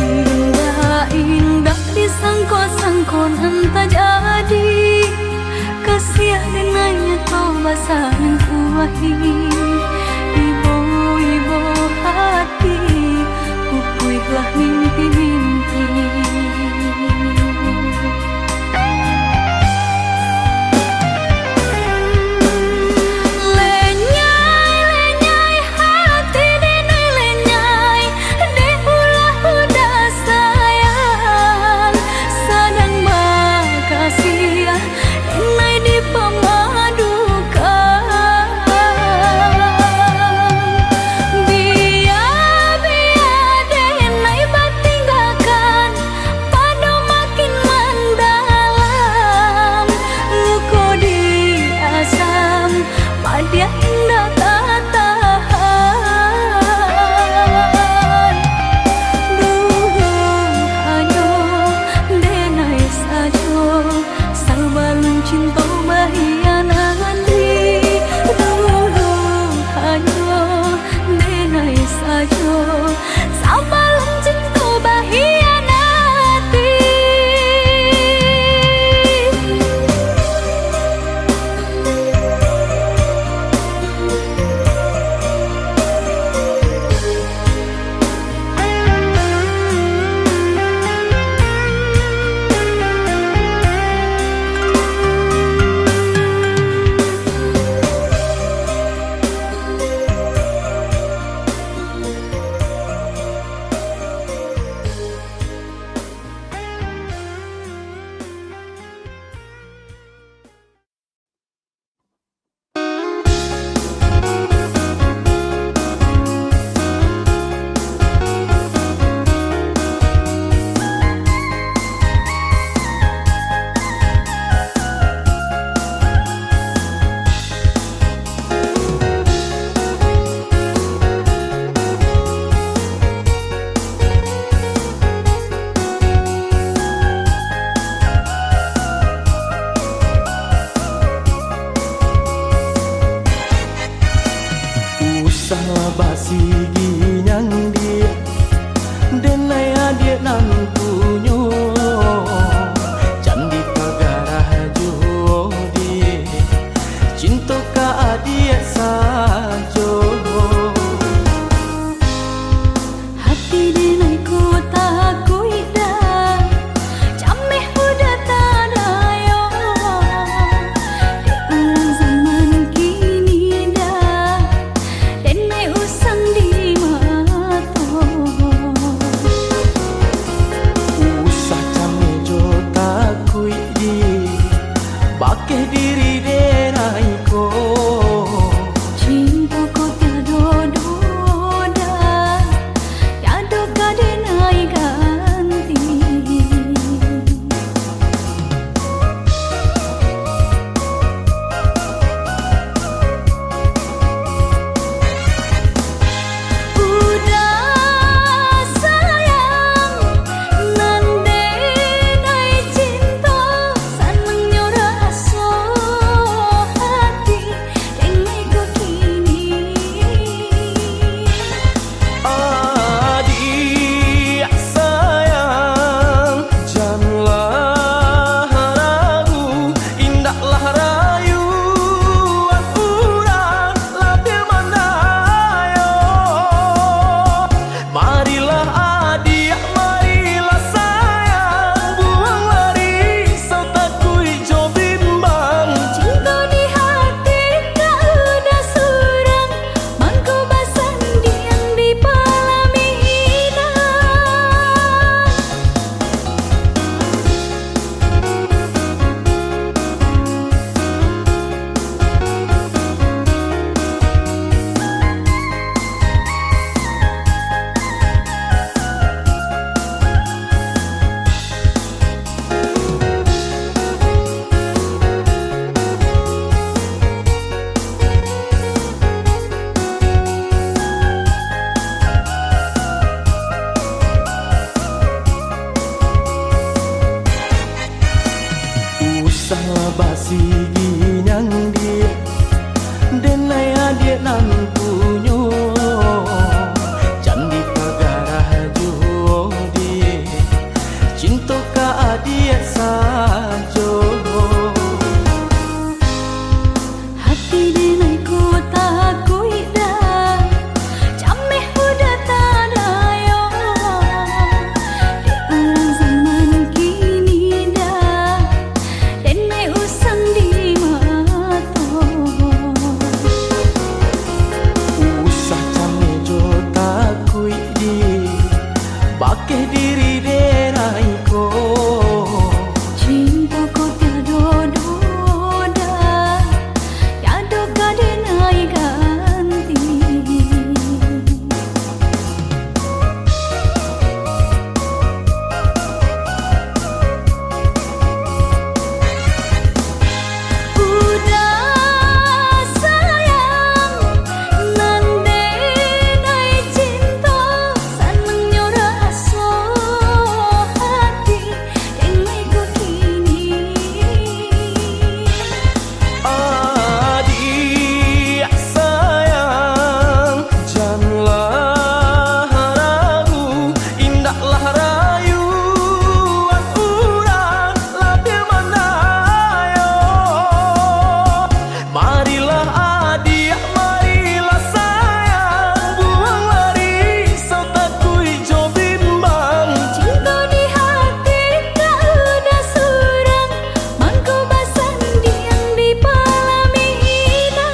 Indah-indah disangko-sangko nan tak jadi, kasih dengannya kau basah kuahi. Ibu-ibu hati, pupuihlah mimpi-mimpi. Salah basi ginyang dia denai adik nan punyo candi pagarah jodi cinta ka adik sajo hati denai ku takui dah cameh udah tadayo di alam zaman kini dah denai usang di mato usah cane jo takui di bakeh diri denai ko cinta ko tiado doda tiado ka denai ganti udah sayang nande nai cinta seneng nyoraso hati denai ku kini adik sayang janganlah ragu indahlah rayuan urang labir manayo marilah adik marilah sayang buang lari takui jo bimbang cinta di hati tak udah surang mangko basan diam di palamina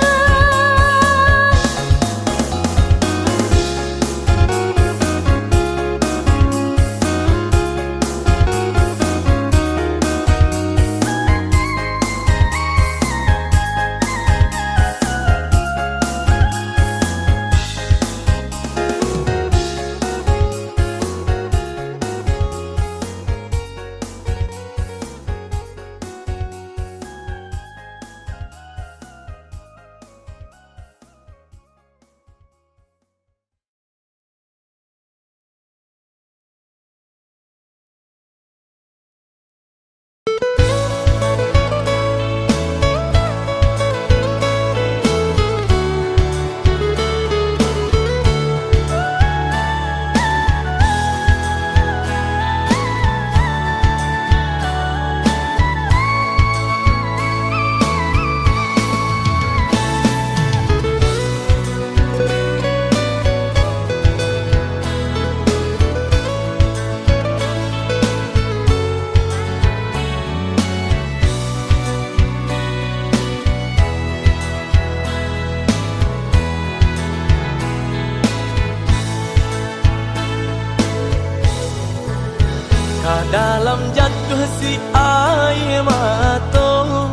ka dalam jatuh si air mato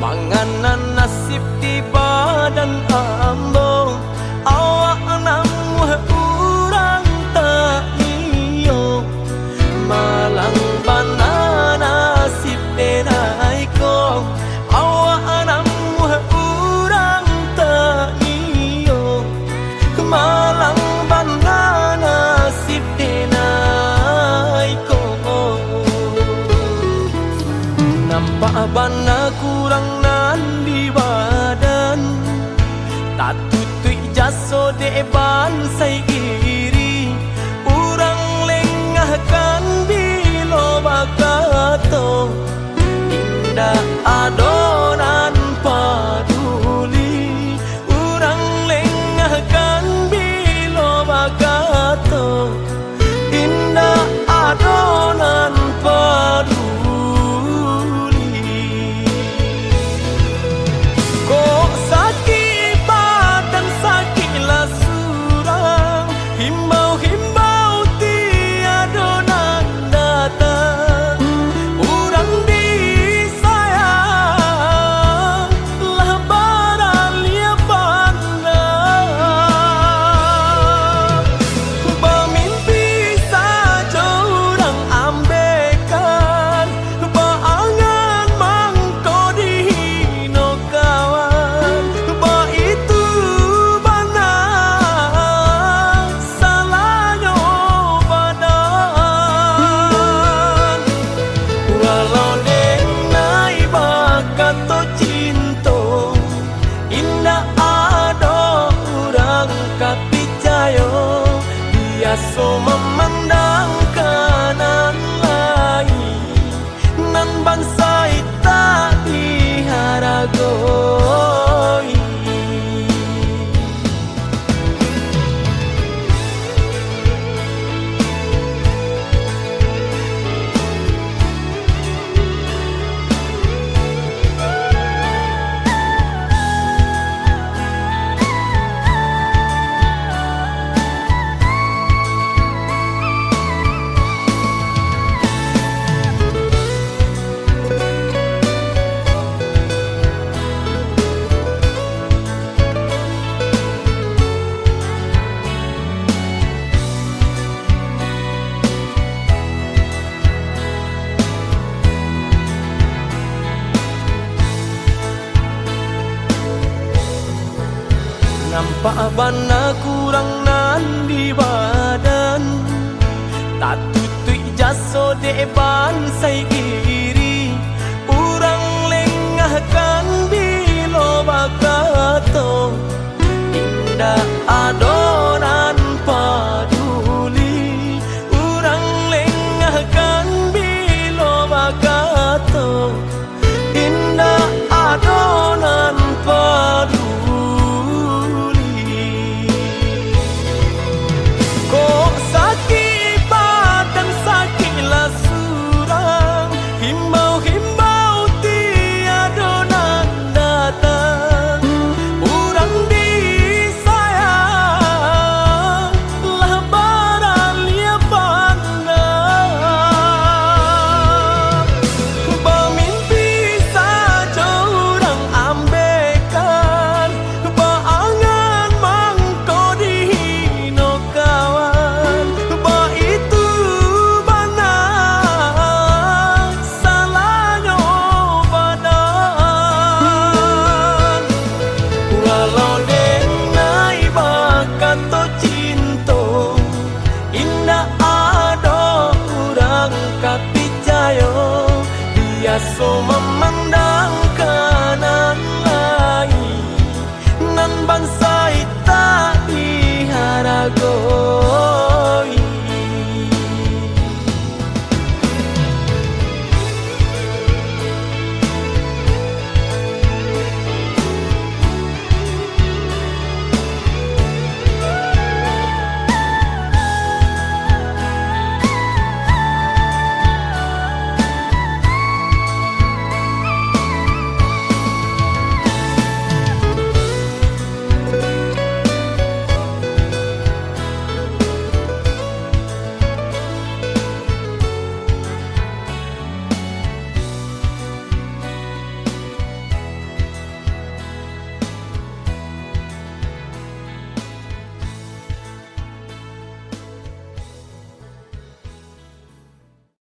manganan nasib di badan ambo awak namu urang tak iyo malang bana nasib denai ko awak namu urang tak iyo malang bana nasib denai ko nampak bana kurang nan di badan tak tutui jaso de ban sai iri urang lengahkan bilo bakato indah adonan paduli urang lengahkan bilo bakato indah adonan paduli kok sakit badan sakitlah surang himbau-himbau tiada nan datang urang di Pak bana kurang nan di badan, tak tutui jaso depan sai iri, urang lengahkan bilo bakato, indah adonan paduli, urang lengahkan bilo bakato, indah adonan paduli. Kok sakit badan sakitlah surang, himbau-himbau tiada nan datang, urang disayang lah baralia pandang, bermimpi saja urang ambekan, baangan mangko dihino kawan, ba itu bana salahnya badan. Walau dengai bakato cinto, indah ada urang kapicayo, biasa memandang